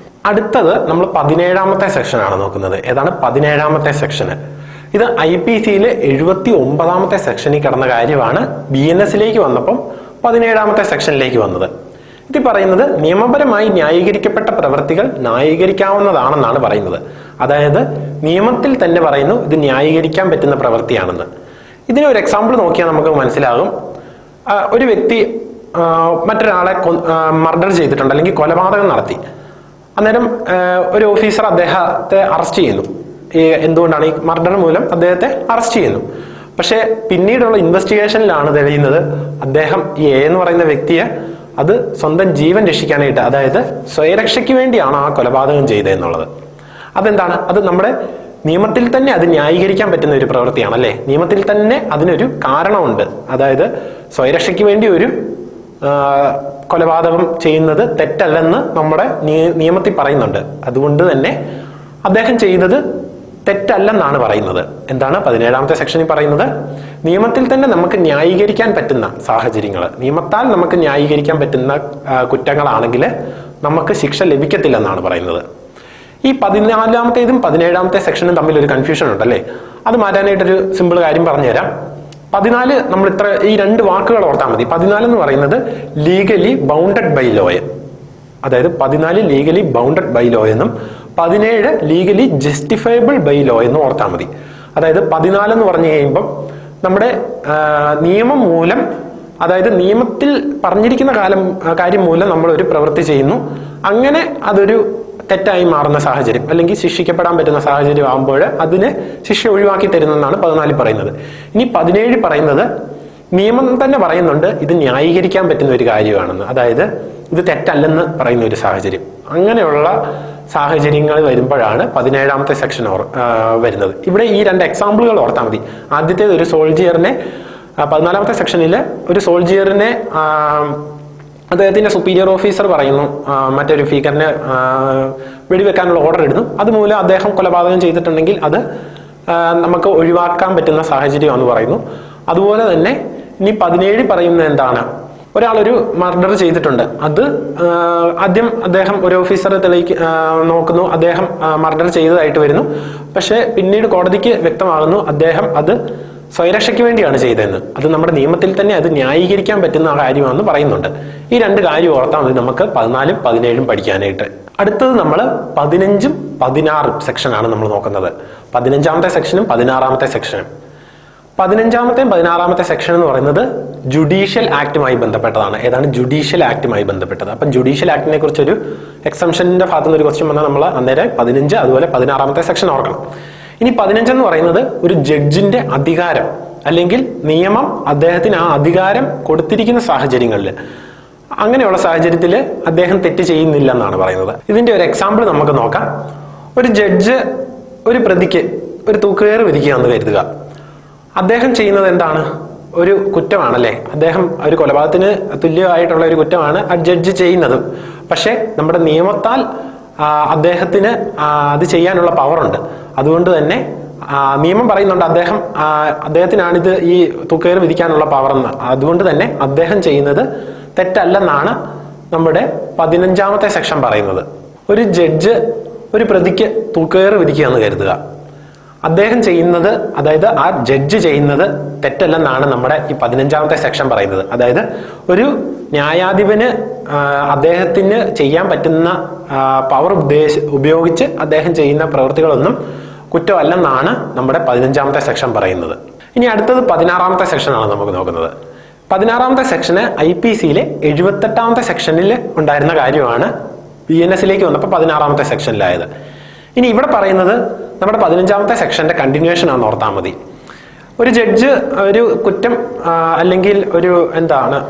അടുത്തത് നമ്മൾ 17ാമത്തെ സെക്ഷനാണ് നോക്കുന്നത്. ഏതാണ് 17ാമത്തെ സെക്ഷന്? ഇത് IPCയിലെ 79ാമത്തെ സെക്ഷനിൽ കിടന്ന കാര്യമാണ് BNSലേക്ക് വന്നപ്പം 17ാമത്തെ സെക്ഷനിലേക്ക് വന്നത്. ഇത് പറയുന്നത് നിയമപരമായി ന്യായീകരിക്കപ്പെട്ട പ്രവൃത്തികൾ ന്യായീകരിക്കാവുന്നതാണെന്നാണ് പറയുന്നത്. അതായത് നിയമത്തിൽ തന്നെ പറയുന്നു ഇത് ന്യായീകരിക്കാൻ പറ്റുന്ന പ്രവൃത്തിയാണെന്ന്. ഇതിനൊരു എക്സാമ്പിൾ നോക്കിയാൽ നമുക്ക് മനസ്സിലാകും. ഒരു വ്യക്തി മറ്റൊരാളെ മർഡർ ചെയ്തിട്ടുണ്ട് അല്ലെങ്കിൽ കൊലപാതകം നടത്തി. അന്നേരം ഒരു ഓഫീസർ അദ്ദേഹത്തെ അറസ്റ്റ് ചെയ്യുന്നു. എന്തുകൊണ്ടാണ്? ഈ മർഡർ മൂലം അദ്ദേഹത്തെ അറസ്റ്റ് ചെയ്യുന്നു. പക്ഷെ പിന്നീടുള്ള ഇൻവെസ്റ്റിഗേഷനിലാണ് തെളിയുന്നത് അദ്ദേഹം എന്ന് പറയുന്ന വ്യക്തിയെ അത് സ്വന്തം ജീവൻ രക്ഷിക്കാനായിട്ട്, അതായത് സ്വയരക്ഷയ്ക്ക് വേണ്ടിയാണ് ആ കൊലപാതകം ചെയ്തതെന്നുള്ളത്. അതെന്താണ്? അത് നമ്മുടെ നിയമത്തിൽ തന്നെ അത് ന്യായീകരിക്കാൻ പറ്റുന്ന ഒരു പ്രവൃത്തിയാണ്, അല്ലേ? നിയമത്തിൽ തന്നെ അതിനൊരു കാരണമുണ്ട്. അതായത് സ്വയരക്ഷയ്ക്ക് വേണ്ടി ഒരു കൊലപാതകം ചെയ്യുന്നത് തെറ്റല്ലെന്ന് നമ്മുടെ നിയമത്തിൽ പറയുന്നുണ്ട്. അതുകൊണ്ട് തന്നെ അദ്ദേഹം ചെയ്തത് തെറ്റല്ലെന്നാണ് പറയുന്നത്. എന്താണ് 17ാമത്തെ സെക്ഷനിൽ പറയുന്നത്? നിയമത്തിൽ തന്നെ നമുക്ക് ന്യായീകരിക്കാൻ പറ്റുന്ന സാഹചര്യങ്ങൾ, നിയമത്താൽ നമുക്ക് ന്യായീകരിക്കാൻ പറ്റുന്ന കുറ്റങ്ങളാണെങ്കിൽ നമുക്ക് ശിക്ഷ ലഭിക്കത്തില്ലെന്നാണ് പറയുന്നത്. ഈ 14ാമത്തേതും 17ാമത്തെ സെക്ഷനും തമ്മിൽ ഒരു കൺഫ്യൂഷൻ ഉണ്ടല്ലേ? അത് മാറ്റാനായിട്ടൊരു സിമ്പിൾ കാര്യം പറഞ്ഞുതരാം. 14 നമ്മൾ ഈ 2 വാക്കുകൾ ഓർത്താൽ മതി. 14 എന്ന് പറയുന്നത് ലീഗലി ബൗണ്ടഡ് ബൈ ലോ, അതായത് 14 ലീഗലി ബൗണ്ടഡ് ബൈ ലോ എന്നും 17 ലീഗലി ജസ്റ്റിഫയബിൾ ബൈ ലോ എന്നും ഓർത്താൽ മതി. അതായത് 14 എന്ന് പറഞ്ഞു കഴിയുമ്പം നമ്മുടെ നിയമം മൂലം, അതായത് നിയമത്തിൽ പറഞ്ഞിരിക്കുന്ന കാര്യം മൂലം നമ്മൾ ഒരു പ്രവൃത്തി ചെയ്യുന്നു, അങ്ങനെ അതൊരു തെറ്റായി മാറുന്ന സാഹചര്യം അല്ലെങ്കിൽ ശിക്ഷിക്കപ്പെടാൻ പറ്റുന്ന സാഹചര്യം ആകുമ്പോൾ അതിന് ശിക്ഷ ഒഴിവാക്കി തരുന്നെന്നാണ് 14 പറയുന്നത്. ഇനി 17 പറയുന്നത് നിയമം തന്നെ പറയുന്നുണ്ട് ഇത് ന്യായീകരിക്കാൻ പറ്റുന്ന ഒരു കാര്യമാണെന്ന്, അതായത് ഇത് തെറ്റല്ലെന്ന് പറയുന്ന ഒരു സാഹചര്യം. അങ്ങനെയുള്ള സാഹചര്യങ്ങൾ വരുമ്പോഴാണ് 17ാമത്തെ സെക്ഷൻ വരുന്നത്. ഇവിടെ ഈ 2 എക്സാമ്പിളുകൾ ഓർത്താൽ മതി. ആദ്യത്തേത് ഒരു സോൾജിയറിനെ 14ാമത്തെ സെക്ഷനിൽ ഒരു സോൾജിയറിനെ അദ്ദേഹത്തിന്റെ സുപ്പീരിയർ ഓഫീസർ പറയുന്നു മറ്റൊരു ഫിഗറിനെ വെടിവെക്കാനുള്ള ഓർഡർ ഇടുന്നു. അതുമൂലം അദ്ദേഹം കൊലപാതകം ചെയ്തിട്ടുണ്ടെങ്കിൽ അത് നമുക്ക് ഒഴിവാക്കാൻ പറ്റുന്ന സാഹചര്യമാണെന്ന് പറയുന്നു. അതുപോലെ തന്നെ ഇനി 17 പറയുന്നത് എന്താണ്? ഒരാളൊരു മർഡർ ചെയ്തിട്ടുണ്ട്. അത് ആദ്യം അദ്ദേഹം ഒരു ഓഫീസർ നോക്കുന്നു, അദ്ദേഹം മർഡർ ചെയ്തതായിട്ട് വരുന്നു. പക്ഷെ പിന്നീട് കോടതിക്ക് വ്യക്തമാകുന്നു അദ്ദേഹം അത് സ്വയരക്ഷയ്ക്ക് വേണ്ടിയാണ് ചെയ്തതെന്ന്. അത് നമ്മുടെ നിയമത്തിൽ തന്നെ അത് ന്യായീകരിക്കാൻ പറ്റുന്ന കാര്യമാണെന്ന് പറയുന്നുണ്ട്. ഈ 2 കാര്യം ഓർത്താൽ മതി നമുക്ക് 14ഉം 17ഉം പഠിക്കാനായിട്ട്. അടുത്തത് നമ്മൾ 15ഉം 16ഉം സെക്ഷനാണ് നമ്മൾ നോക്കുന്നത്. 15ാമത്തെ സെക്ഷനും 16ാമത്തെ സെക്ഷനും. 15ാമത്തെയും 16ാമത്തെ സെക്ഷൻ എന്ന് പറയുന്നത് ജുഡീഷ്യൽ ആക്ടുമായി ബന്ധപ്പെട്ടതാണ്. ഏതാണ്? ജുഡീഷ്യൽ ആക്ടുമായി ബന്ധപ്പെട്ടത്. അപ്പം ജുഡീഷ്യൽ ആക്ടിനെ കുറിച്ചൊരു എക്സംഷന്റെ ഭാഗത്ത് നിന്ന് ഒരു ക്വസ്റ്റ്യൻ വന്നാൽ നമ്മൾ അന്നേരം 15 അതുപോലെ 16ാമത്തെ സെക്ഷൻ ഓർക്കണം. ഇനി 15 എന്ന് പറയുന്നത് ഒരു ജഡ്ജിന്റെ അധികാരം അല്ലെങ്കിൽ നിയമം അദ്ദേഹത്തിന് ആ അധികാരം കൊടുത്തിരിക്കുന്ന സാഹചര്യങ്ങളിൽ, അങ്ങനെയുള്ള സാഹചര്യത്തിൽ അദ്ദേഹം തെറ്റ് ചെയ്യുന്നില്ല എന്നാണ് പറയുന്നത്. ഇതിന്റെ ഒരു എക്സാമ്പിൾ നമുക്ക് നോക്കാം. ഒരു ജഡ്ജ് ഒരു പ്രതിക്ക് ഒരു തൂക്കുകയർ വിധിക്കുകയെന്ന് കരുതുക. അദ്ദേഹം ചെയ്യുന്നത് എന്താണ്? ഒരു കുറ്റമാണല്ലേ? അദ്ദേഹം ഒരു കൊലപാതകത്തിന് തുല്യമായിട്ടുള്ള ഒരു കുറ്റമാണ് ആ ജഡ്ജ് ചെയ്യുന്നത്. പക്ഷെ നമ്മുടെ നിയമത്താൽ അദ്ദേഹത്തിന് അത് ചെയ്യാനുള്ള പവറുണ്ട്. അതുകൊണ്ട് തന്നെ നിയമം പറയുന്നുണ്ട് അദ്ദേഹത്തിനാണിത് ഈ തൂക്കുകയർ വിധിക്കാനുള്ള പവറെന്ന്. അതുകൊണ്ട് തന്നെ അദ്ദേഹം ചെയ്യുന്നത് തെറ്റല്ലെന്നാണ് നമ്മുടെ 15ാമത്തെ സെക്ഷൻ പറയുന്നത്. ഒരു ജഡ്ജ് ഒരു പ്രതിക്ക് തൂക്കുകയർ വിധിക്കുകയെന്ന് കരുതുക. അദ്ദേഹം ചെയ്യുന്നത്, അതായത് ആ ജഡ്ജ് ചെയ്യുന്നത് തെറ്റല്ലെന്നാണ് നമ്മുടെ ഈ 15ാമത്തെ സെക്ഷൻ പറയുന്നത്. അതായത് ഒരു ന്യായാധിപന് അദ്ദേഹത്തിന് ചെയ്യാൻ പറ്റുന്ന പവർ ഉപയോഗിച്ച് അദ്ദേഹം ചെയ്യുന്ന പ്രവൃത്തികളൊന്നും കുറ്റമല്ലെന്നാണ് നമ്മുടെ 15ാമത്തെ സെക്ഷൻ പറയുന്നത്. ഇനി അടുത്തത് 16ാമത്തെ സെക്ഷനാണ് നമുക്ക് നോക്കുന്നത്. 16ാമത്തെ സെക്ഷന് IPCയിലെ 78ാമത്തെ സെക്ഷനിൽ ഉണ്ടായിരുന്ന കാര്യമാണ് BNSലേക്ക് വന്നപ്പോൾ 16ാമത്തെ സെക്ഷനിലായത്. ഇനി ഇവിടെ പറയുന്നത് നമ്മുടെ 15ാമത്തെ സെക്ഷന്റെ കണ്ടിന്യൂവേഷൻ ആണെന്ന് ഓർത്താൽ മതി. ഒരു ജഡ്ജ് ഒരു കുറ്റം അല്ലെങ്കിൽ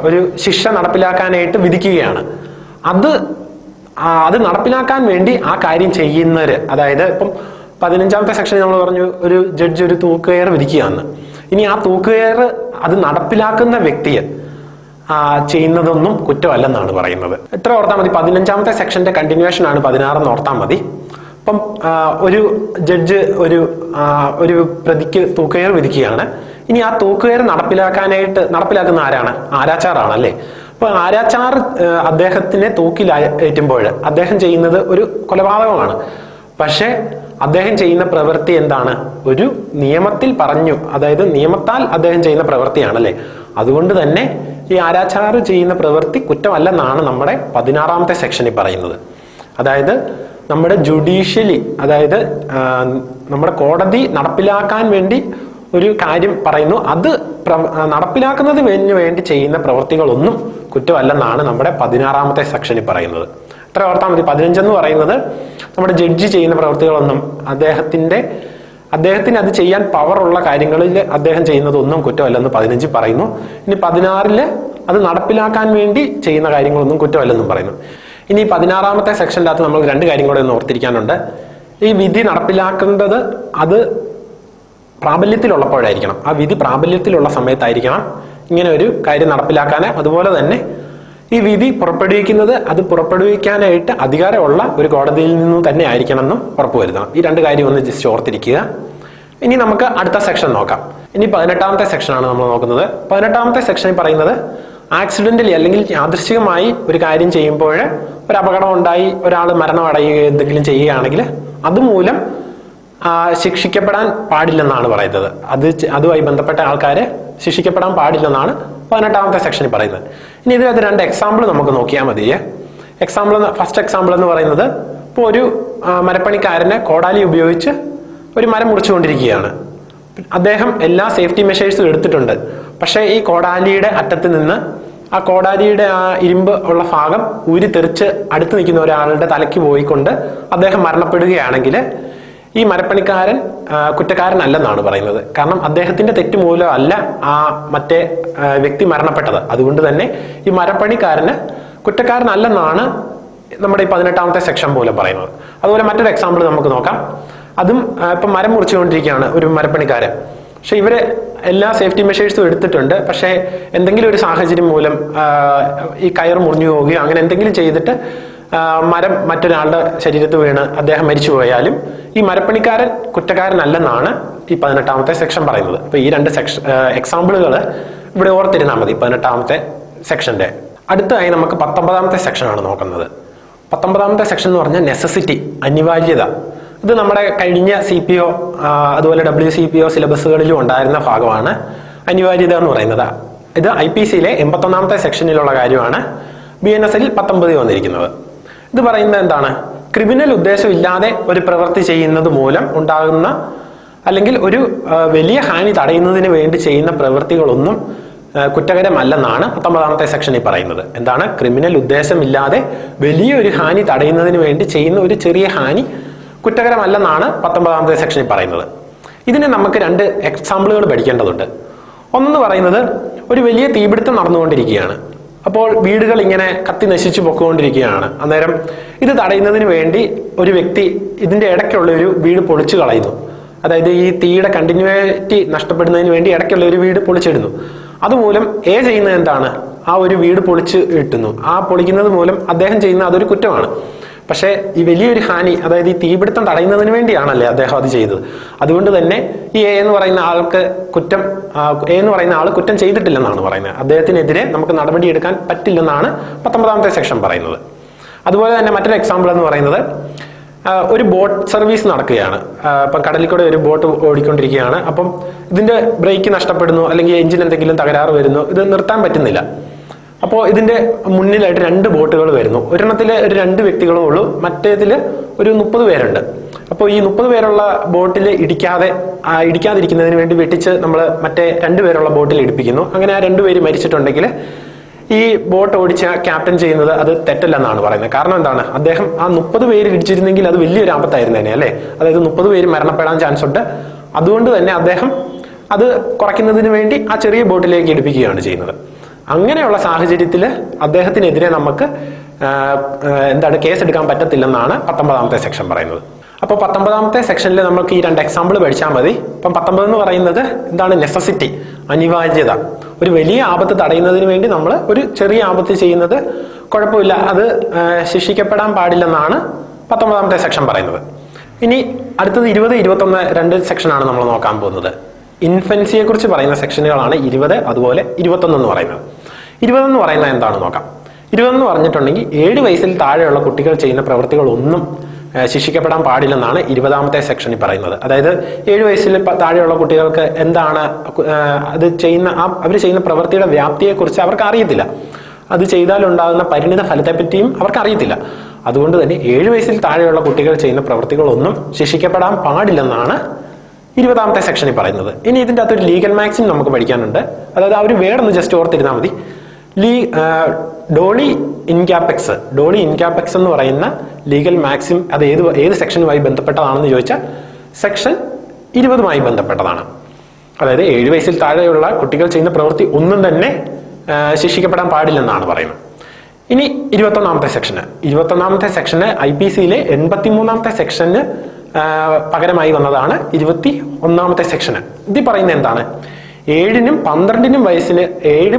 ഒരു ശിക്ഷ നടപ്പിലാക്കാനായിട്ട് വിധിക്കുകയാണ്. അത് നടപ്പിലാക്കാൻ വേണ്ടി ആ കാര്യം ചെയ്യുന്നവര്, അതായത് ഇപ്പം 15ാമത്തെ സെക്ഷനിൽ നമ്മൾ പറഞ്ഞു ഒരു ജഡ്ജ് ഒരു തൂക്കുകയർ വിധിക്കുകയാണ്. ഇനി ആ തൂക്കുകയർ അത് നടപ്പിലാക്കുന്ന വ്യക്തിയെ ചെയ്യുന്നതൊന്നും കുറ്റമല്ലെന്നാണ് പറയുന്നത്. ഇത്ര ഓർത്താൽ മതി. 15ാമത്തെ സെക്ഷന്റെ കണ്ടിന്യൂവേഷൻ ആണ് 16 ഓർത്താൽ മതി. അപ്പം ഒരു ജഡ്ജ് ഒരു പ്രതിക്ക് തൂക്കുകയർ വിധിക്കുകയാണ്. ഇനി ആ തൂക്കുകയർ നടപ്പിലാക്കുന്ന ആരാണ്? ആരാച്ചാറാണ് അല്ലേ? അപ്പൊ ആരാച്ചാർ അദ്ദേഹത്തിനെ തൂക്കിലേറ്റുമ്പോൾ അദ്ദേഹം ചെയ്യുന്നത് ഒരു കൊലപാതകമാണ്. പക്ഷെ അദ്ദേഹം ചെയ്യുന്ന പ്രവൃത്തി എന്താണ്? ഒരു നിയമത്തിൽ പറഞ്ഞു, അതായത് നിയമത്താൽ അദ്ദേഹം ചെയ്യുന്ന പ്രവൃത്തിയാണ് അല്ലേ? അതുകൊണ്ട് തന്നെ ഈ ആരാച്ചാർ ചെയ്യുന്ന പ്രവൃത്തി കുറ്റമല്ലെന്നാണ് നമ്മുടെ 16ാമത്തെ സെക്ഷനിൽ പറയുന്നത്. അതായത് നമ്മുടെ ജുഡീഷ്യലി, അതായത് നമ്മുടെ കോടതി നടപ്പിലാക്കാൻ വേണ്ടി ഒരു കാര്യം പറയുന്നു, അത് നടപ്പിലാക്കുന്നതിന് വേണ്ടി ചെയ്യുന്ന പ്രവൃത്തികളൊന്നും കുറ്റമല്ലെന്നാണ് നമ്മുടെ 16ാമത്തെ സെക്ഷനിൽ പറയുന്നത്. ഇത്ര ഓർത്താൽ മതി. 15 എന്ന് പറയുന്നത് നമ്മുടെ ജഡ്ജി ചെയ്യുന്ന പ്രവൃത്തികളൊന്നും അദ്ദേഹത്തിന് അത് ചെയ്യാൻ പവറുള്ള കാര്യങ്ങളിൽ അദ്ദേഹം ചെയ്യുന്നതൊന്നും കുറ്റമല്ലെന്ന് 15 പറയുന്നു. ഇനി 16 അത് നടപ്പിലാക്കാൻ വേണ്ടി ചെയ്യുന്ന കാര്യങ്ങളൊന്നും കുറ്റമല്ലെന്നും പറയുന്നു. ഇനി 16ാമത്തെ സെക്ഷൻ്റെ അകത്ത് നമ്മൾ 2 കാര്യം കൂടെ ഒന്ന് ഓർത്തിരിക്കാനുണ്ട്. ഈ വിധി നടപ്പിലാക്കേണ്ടത് അത് പ്രാബല്യത്തിലുള്ളപ്പോഴായിരിക്കണം. ആ വിധി പ്രാബല്യത്തിലുള്ള സമയത്തായിരിക്കണം ഇങ്ങനെ ഒരു കാര്യം നടപ്പിലാക്കാൻ. അതുപോലെ തന്നെ ഈ വിധി അത് പുറപ്പെടുവിക്കാനായിട്ട് അധികാരമുള്ള ഒരു കോടതിയിൽ നിന്നും തന്നെ ആയിരിക്കണം എന്നും ഉറപ്പുവരുത്തണം. ഈ 2 കാര്യം ഒന്ന് ജസ്റ്റ് ഓർത്തിരിക്കുക. ഇനി നമുക്ക് അടുത്ത സെക്ഷൻ നോക്കാം. ഇനി 18ാമത്തെ സെക്ഷനാണ് നമ്മൾ നോക്കുന്നത്. 18ാമത്തെ സെക്ഷനിൽ പറയുന്നത് ആക്സിഡന്റലി അല്ലെങ്കിൽ യാദൃശ്ചികമായി ഒരു കാര്യം ചെയ്യുമ്പോൾ ഒരു അപകടം ഉണ്ടായി ഒരാൾ മരണമടയുകയോ എന്തെങ്കിലും ചെയ്യുകയാണെങ്കിൽ അതുമൂലം ശിക്ഷിക്കപ്പെടാൻ പാടില്ലെന്നാണ് പറയുന്നത്. അതുമായി ബന്ധപ്പെട്ട ആൾക്കാരെ ശിക്ഷിക്കപ്പെടാൻ പാടില്ലെന്നാണ് 18ാമത്തെ സെക്ഷനിൽ പറയുന്നത്. ഇനി ഇതിനകത്ത് 2 എക്സാമ്പിൾ നമുക്ക് നോക്കിയാൽ മതിയേ. ഫസ്റ്റ് എക്സാമ്പിൾ എന്ന് പറയുന്നത്, ഇപ്പോൾ ഒരു മരപ്പണിക്കാരനെ കോടാലി ഉപയോഗിച്ച് ഒരു മരം മുറിച്ചുകൊണ്ടിരിക്കുകയാണ്. അദ്ദേഹം എല്ലാ സേഫ്റ്റി മെഷേഴ്സും എടുത്തിട്ടുണ്ട്. പക്ഷേ ഈ കോടാലിയുടെ അറ്റത്ത് നിന്ന് ആ കോടാലിയുടെ ആ ഇരുമ്പ് ഉള്ള ഭാഗം ഊരിത്തെറിച്ച് അടുത്ത് നിൽക്കുന്ന ഒരാളുടെ തലയ്ക്ക് പോയിക്കൊണ്ട് അദ്ദേഹം മരണപ്പെടുകയാണെങ്കിൽ ഈ മരപ്പണിക്കാരൻ കുറ്റക്കാരനല്ലെന്നാണ് പറയുന്നത്. കാരണം അദ്ദേഹത്തിന്റെ തെറ്റ് മൂലമല്ല ആ മറ്റേ വ്യക്തി മരണപ്പെട്ടത്. അതുകൊണ്ട് തന്നെ ഈ മരപ്പണിക്കാരന് കുറ്റക്കാരനല്ലെന്നാണ് നമ്മുടെ ഈ 18ാമത്തെ സെക്ഷൻ മൂലം പറയുന്നത്. അതുപോലെ മറ്റൊരു എക്സാമ്പിൾ നമുക്ക് നോക്കാം. അതും ഇപ്പം മരം മുറിച്ചുകൊണ്ടിരിക്കുകയാണ് ഒരു മരപ്പണിക്കാരൻ. പക്ഷെ ഇവര് എല്ലാ സേഫ്റ്റി മെഷേഴ്സും എടുത്തിട്ടുണ്ട്. പക്ഷേ എന്തെങ്കിലും ഒരു സാഹചര്യം മൂലം ഈ കയർ മുറിഞ്ഞു പോവുകയോ അങ്ങനെ എന്തെങ്കിലും ചെയ്തിട്ട് മരം മറ്റൊരാളുടെ ശരീരത്ത് വീണ് അദ്ദേഹം മരിച്ചു പോയാലും ഈ മരപ്പണിക്കാരൻ കുറ്റക്കാരനല്ലെന്നാണ് ഈ 18ാമത്തെ സെക്ഷൻ പറയുന്നത്. അപ്പൊ ഈ 2 എക്സാമ്പിളുകൾ ഇവിടെ ഓർത്തിരുന്നാൽ മതി 18ാമത്തെ സെക്ഷന്റെ. അടുത്തതായി നമുക്ക് 19ാമത്തെ സെക്ഷനാണ് നോക്കുന്നത്. 19ാമത്തെ സെക്ഷൻ എന്ന് പറഞ്ഞാൽ നെസസിറ്റി, അനിവാര്യത. ഇത് നമ്മുടെ കഴിഞ്ഞ CPO അതുപോലെ WCPO സിലബസുകളിലും ഉണ്ടായിരുന്ന ഭാഗമാണ് അനിവാര്യത എന്ന് പറയുന്നത്. ഇത് IPCയിലെ 81ാമത്തെ സെക്ഷനിലുള്ള കാര്യമാണ്. BNSൽ 19 വന്നിരിക്കുന്നത്. ഇത് പറയുന്നത് എന്താണ്? ക്രിമിനൽ ഉദ്ദേശമില്ലാതെ ഒരു പ്രവൃത്തി ചെയ്യുന്നത് മൂലം ഉണ്ടാകുന്ന അല്ലെങ്കിൽ ഒരു വലിയ ഹാനി തടയുന്നതിന് വേണ്ടി ചെയ്യുന്ന പ്രവൃത്തികളൊന്നും കുറ്റകരമല്ലെന്നാണ് 19ാമത്തെ സെക്ഷനിൽ പറയുന്നത്. എന്താണ്? ക്രിമിനൽ ഉദ്ദേശമില്ലാതെ വലിയൊരു ഹാനി തടയുന്നതിന് വേണ്ടി ചെയ്യുന്ന ഒരു ചെറിയ ഹാനി കുറ്റകരമല്ലെന്നാണ് 19ാമത്തെ സെക്ഷനിൽ പറയുന്നത്. ഇതിന് നമുക്ക് 2 എക്സാമ്പിളുകൾ പഠിക്കേണ്ടതുണ്ട്. ഒന്നെന്ന് പറയുന്നത്, ഒരു വലിയ തീപിടുത്തം നടന്നുകൊണ്ടിരിക്കുകയാണ്. അപ്പോൾ വീടുകൾ ഇങ്ങനെ കത്തി നശിച്ചു പൊക്കൊണ്ടിരിക്കുകയാണ്. അന്നേരം ഇത് തടയുന്നതിന് വേണ്ടി ഒരു വ്യക്തി ഇതിന്റെ ഇടയ്ക്കുള്ള ഒരു വീട് പൊളിച്ചു കളയുന്നു. അതായത് ഈ തീയുടെ കണ്ടിന്യൂറ്റി നഷ്ടപ്പെടുന്നതിന് വേണ്ടി ഇടയ്ക്കുള്ള ഒരു വീട് പൊളിച്ചിടുന്നു. അതുമൂലം ചെയ്യുന്നത് എന്താണ്? ആ ഒരു വീട് പൊളിച്ച് ഇട്ടുന്നു. ആ പൊളിക്കുന്നത് മൂലം അദ്ദേഹം ചെയ്യുന്ന അതൊരു കുറ്റമാണ്. പക്ഷേ ഈ വലിയൊരു ഹാനി, അതായത് ഈ തീപിടുത്തം തടയുന്നതിന് വേണ്ടിയാണല്ലേ അദ്ദേഹം അത് ചെയ്തത്. അതുകൊണ്ട് തന്നെ ഈ എന്ന് പറയുന്ന ആൾ കുറ്റം ചെയ്തിട്ടില്ലെന്നാണ് പറയുന്നത്. അദ്ദേഹത്തിനെതിരെ നമുക്ക് നടപടിയെടുക്കാൻ പറ്റില്ലെന്നാണ് 19ാമത്തെ സെക്ഷൻ പറയുന്നത്. അതുപോലെ തന്നെ മറ്റൊരു എക്സാമ്പിൾ എന്ന് പറയുന്നത്, ഒരു ബോട്ട് സർവീസ് നടക്കുകയാണ്. ഇപ്പം കടലിൽ കൂടെ ഒരു ബോട്ട് ഓടിക്കൊണ്ടിരിക്കുകയാണ്. അപ്പം ഇതിന്റെ ബ്രേക്ക് നഷ്ടപ്പെടുന്നു അല്ലെങ്കിൽ എഞ്ചിൻ എന്തെങ്കിലും തകരാറ് വരുന്നു, ഇത് നിർത്താൻ പറ്റുന്നില്ല. അപ്പോൾ ഇതിന്റെ മുന്നിലായിട്ട് 2 ബോട്ടുകൾ വരുന്നു. ഒരെണ്ണത്തിൽ ഒരു 2 വ്യക്തികളേ ഉള്ളൂ, മറ്റേതിൽ ഒരു 30 പേരുണ്ട്. അപ്പോൾ ഈ 30 പേരുള്ള ബോട്ടിൽ ഇടിക്കാതിരിക്കുന്നതിന് വേണ്ടി വെട്ടിച്ച് നമ്മൾ മറ്റേ 2 പേരുള്ള ബോട്ടിൽ ഇടിപ്പിക്കുന്നു. അങ്ങനെ ആ 2 പേര് മരിച്ചിട്ടുണ്ടെങ്കിൽ ഈ ബോട്ട് ഓടിച്ച ക്യാപ്റ്റൻ ചെയ്യുന്നത് അത് തെറ്റല്ലെന്നാണ് പറയുന്നത്. കാരണം എന്താണ്, അദ്ദേഹം ആ 30 പേര് ഇടിച്ചിരുന്നെങ്കിൽ അത് വലിയൊരു ആപത്തായിരുന്നേനെ അല്ലേ. അതായത് 30 പേര് മരണപ്പെടാൻ ചാൻസ് ഉണ്ട്. അതുകൊണ്ട് തന്നെ അദ്ദേഹം അത് കുറയ്ക്കുന്നതിന് വേണ്ടി ആ ചെറിയ ബോട്ടിലേക്ക് ഇടിപ്പിക്കുകയാണ് ചെയ്യുന്നത്. അങ്ങനെയുള്ള സാഹചര്യത്തിൽ അദ്ദേഹത്തിനെതിരെ നമുക്ക് കേസ് എടുക്കാൻ പറ്റത്തില്ലെന്നാണ് 19ാമത്തെ സെക്ഷൻ പറയുന്നത്. അപ്പോൾ 19ാമത്തെ സെക്ഷനിൽ നമുക്ക് ഈ 2 എക്സാമ്പിൾ പഠിച്ചാൽ മതി. ഇപ്പം 19 എന്ന് പറയുന്നത് എന്താണ്, നെസസിറ്റി, അനിവാര്യത. ഒരു വലിയ ആപത്ത് തടയുന്നതിന് വേണ്ടി നമ്മൾ ഒരു ചെറിയ ആപത്ത് ചെയ്യുന്നത് കുഴപ്പമില്ല, അത് ശിക്ഷിക്കപ്പെടാൻ പാടില്ലെന്നാണ് 19ാമത്തെ സെക്ഷൻ പറയുന്നത്. ഇനി അടുത്തത് 20, 21 2 സെക്ഷനാണ് നമ്മൾ നോക്കാൻ പോകുന്നത്. ഇൻഫൻസിയെ കുറിച്ച് പറയുന്ന സെക്ഷനുകളാണ് 20 അതുപോലെ 21 എന്ന് പറയുന്നത്. 20 എന്ന് പറയുന്നത് എന്താണെന്ന് നോക്കാം. 20 എന്ന് പറഞ്ഞിട്ടുണ്ടെങ്കിൽ 7 വയസ്സിൽ താഴെയുള്ള കുട്ടികൾ ചെയ്യുന്ന പ്രവൃത്തികളൊന്നും ശിക്ഷിക്കപ്പെടാൻ പാടില്ലെന്നാണ് 20ാമത്തെ സെക്ഷനിൽ പറയുന്നത്. അതായത് 7 വയസ്സിൽ താഴെയുള്ള കുട്ടികൾക്ക് എന്താണ് അവർ ചെയ്യുന്ന പ്രവൃത്തിയുടെ വ്യാപ്തിയെക്കുറിച്ച് അവർക്ക് അറിയത്തില്ല. അത് ചെയ്താൽ ഉണ്ടാകുന്ന പരിണിത ഫലത്തെപ്പറ്റിയും അവർക്ക് അറിയത്തില്ല. അതുകൊണ്ട് തന്നെ 7 വയസ്സിൽ താഴെയുള്ള കുട്ടികൾ ചെയ്യുന്ന പ്രവൃത്തികളൊന്നും ശിക്ഷിക്കപ്പെടാൻ പാടില്ലെന്നാണ് 20ാമത്തെ സെക്ഷനിൽ പറയുന്നത്. ഇനി ഇതിൻ്റെ അകത്തൊരു ലീഗൽ മാക്സിം നമുക്ക് പഠിക്കാനുണ്ട്. അതായത് ആ ഒരു വേർഡൊന്ന് ജസ്റ്റ് ഓർത്തിരുന്നാൽ മതി. ഡോളി ഇൻകാപ്പെക്സ് എന്ന് പറയുന്ന ലീഗൽ മാക്സിം അത് ഏത് സെക്ഷനുമായി ബന്ധപ്പെട്ടതാണെന്ന് ചോദിച്ചാൽ സെക്ഷൻ 20മായി ബന്ധപ്പെട്ടതാണ്. അതായത് 7 വയസ്സിൽ താഴെയുള്ള കുട്ടികൾ ചെയ്യുന്ന പ്രവൃത്തി ഒന്നും തന്നെ ശിക്ഷിക്കപ്പെടാൻ പാടില്ലെന്നാണ് പറയുന്നത്. ഇനി 21ാമത്തെ സെക്ഷന് IPCയിലെ 83ാമത്തെ സെക്ഷന് പകരമായി വന്നതാണ് 21ാമത്തെ സെക്ഷന്. ഇതിൽ പറയുന്നത് എന്താണ്, 7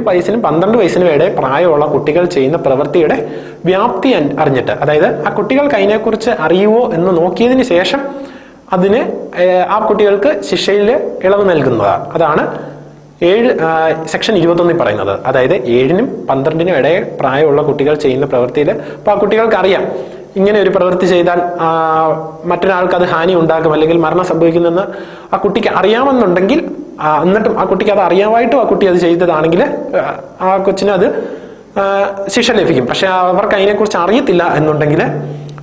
വയസ്സിനും 12 വയസ്സിനും ഇടയിൽ പ്രായമുള്ള കുട്ടികൾ ചെയ്യുന്ന പ്രവൃത്തിയുടെ വ്യാപ്തി അറിഞ്ഞിട്ട്, അതായത് ആ കുട്ടികൾക്ക് അതിനെക്കുറിച്ച് അറിയുമോ എന്ന് നോക്കിയതിന് ശേഷം അതിന് ആ കുട്ടികൾക്ക് ശിക്ഷയിൽ ഇളവ് നൽകുന്നതാണ്. അതാണ് സെക്ഷൻ 21 പറയുന്നത്. അതായത് 7 12 ഇടയിൽ പ്രായമുള്ള കുട്ടികൾ ചെയ്യുന്ന പ്രവൃത്തിയിൽ അപ്പോൾ ആ കുട്ടികൾക്ക് അറിയാം ഇങ്ങനെ ഒരു പ്രവൃത്തി ചെയ്താൽ മറ്റൊരാൾക്ക് അത് ഹാനി ഉണ്ടാക്കും അല്ലെങ്കിൽ മരണം സംഭവിക്കുമെന്ന് ആ കുട്ടിക്ക് അറിയാമെന്നുണ്ടെങ്കിൽ, എന്നിട്ടും ആ കുട്ടിക്ക് അത് അറിയാമായിട്ടും ആ കുട്ടി അത് ചെയ്തതാണെങ്കിൽ ആ കൊച്ചിന് അത് ശിക്ഷ ലഭിക്കും. പക്ഷെ അവർക്ക് അതിനെക്കുറിച്ച് അറിയത്തില്ല എന്നുണ്ടെങ്കിൽ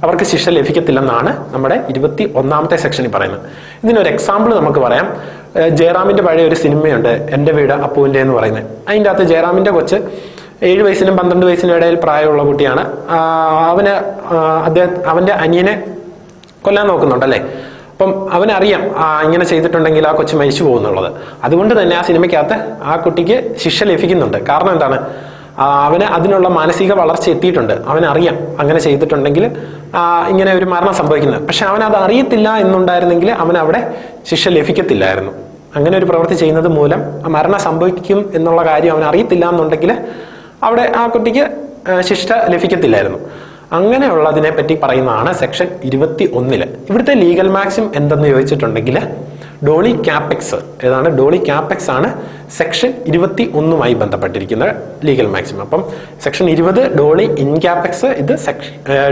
അവർക്ക് ശിക്ഷ ലഭിക്കത്തില്ലെന്നാണ് നമ്മുടെ 21ാമത്തെ സെക്ഷനിൽ പറയുന്നത്. ഇതിനൊരു എക്സാമ്പിൾ നമുക്ക് പറയാം. ജയറാമിന്റെ പഴയ ഒരു സിനിമയുണ്ട്, എൻ്റെ വീട് അപ്പുവിൻ്റെ എന്ന് പറയുന്നത്. അതിൻ്റെ അകത്ത് ജയറാമിന്റെ കൊച്ച് 7 വയസ്സിനും 12 വയസ്സിനും ഇടയിൽ പ്രായമുള്ള കുട്ടിയാണ്. അവന്റെ അനിയനെ കൊല്ലാൻ നോക്കുന്നുണ്ടല്ലേ. അപ്പം അവനറിയാം ഇങ്ങനെ ചെയ്തിട്ടുണ്ടെങ്കിൽ ആ കൊച്ചു മരിച്ചു പോകുന്നുള്ളത്. അതുകൊണ്ട് തന്നെ ആ സിനിമയ്ക്കകത്ത് ആ കുട്ടിക്ക് ശിക്ഷ ലഭിക്കുന്നുണ്ട്. കാരണം എന്താണ്, അവന് അതിനുള്ള മാനസിക വളർച്ച എത്തിയിട്ടുണ്ട്. അവനറിയാം അങ്ങനെ ചെയ്തിട്ടുണ്ടെങ്കിൽ ഇങ്ങനെ ഒരു മരണം സംഭവിക്കുന്നത്. പക്ഷെ അവൻ അത് അറിയത്തില്ല എന്നുണ്ടായിരുന്നെങ്കിൽ അവൻ അവിടെ ശിക്ഷ ലഭിക്കത്തില്ലായിരുന്നു. അങ്ങനെ ഒരു പ്രവൃത്തി ചെയ്യുന്നത് മൂലം മരണം സംഭവിക്കും എന്നുള്ള കാര്യം അവൻ അറിയത്തില്ല എന്നുണ്ടെങ്കിൽ അവിടെ ആ കുട്ടിക്ക് ശിക്ഷ ലഭിക്കത്തില്ലായിരുന്നു. അങ്ങനെയുള്ളതിനെ പറ്റി പറയുന്നതാണ് സെക്ഷൻ 21. ഇവിടുത്തെ ലീഗൽ മാക്സിം എന്തെന്ന് ചോദിച്ചിട്ടുണ്ടെങ്കിൽ ഡോളി ക്യാപ്പെക്സ്. ഏതാണ്? ഡോളി ക്യാപ്പെക്സ് ആണ് സെക്ഷൻ 21മായി ബന്ധപ്പെട്ടിരിക്കുന്ന ലീഗൽ മാക്സിം. അപ്പം സെക്ഷൻ 20 ഡോളി ഇൻകാപ്പെക്സ്, ഇത്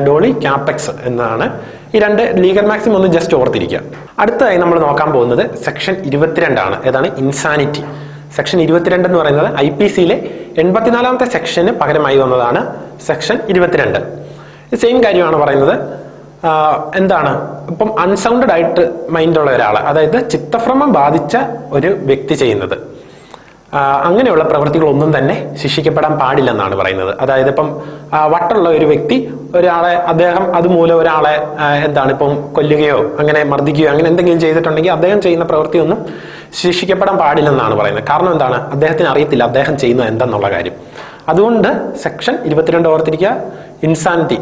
ഡോളി ക്യാപ്പെക്സ് എന്നാണ്. ഈ 2 ലീഗൽ മാക്സിം ഒന്ന് ജസ്റ്റ് ഓർത്തിരിക്കുക. അടുത്തതായി നമ്മൾ നോക്കാൻ പോകുന്നത് സെക്ഷൻ 22 ആണ്. ഏതാണ്? ഇൻസാനിറ്റി. സെക്ഷൻ 22 എന്ന് പറയുന്നത് IPCയിലെ 84ാമത്തെ സെക്ഷന് പകരമായി വന്നതാണ് സെക്ഷൻ 22. സെയിം കാര്യമാണ് പറയുന്നത്. എന്താണ്, ഇപ്പം അൺസൗണ്ടഡ് ആയിട്ട് മൈൻഡുള്ള ഒരാൾ, അതായത് ചിത്തഭ്രമം ബാധിച്ച ഒരു വ്യക്തി ചെയ്യുന്നത്, അങ്ങനെയുള്ള പ്രവൃത്തികളൊന്നും തന്നെ ശിക്ഷിക്കപ്പെടാൻ പാടില്ലെന്നാണ് പറയുന്നത്. അതായത് ഇപ്പം വട്ടുള്ള ഒരു വ്യക്തി അദ്ദേഹം അതുമൂലം ഒരാളെ ഇപ്പം കൊല്ലുകയോ അങ്ങനെ മർദ്ദിക്കുകയോ അങ്ങനെ എന്തെങ്കിലും ചെയ്തിട്ടുണ്ടെങ്കിൽ അദ്ദേഹം ചെയ്യുന്ന പ്രവൃത്തിയൊന്നും ശിക്ഷിക്കപ്പെടാൻ പാടില്ലെന്നാണ് പറയുന്നത്. കാരണം എന്താണ്, അദ്ദേഹത്തിന് അറിയത്തില്ല അദ്ദേഹം ചെയ്യുന്നത് എന്തെന്നുള്ള കാര്യം. അതുകൊണ്ട് സെക്ഷൻ 22 ഓർത്തിരിക്കുക. ഇൻസാനിറ്റി,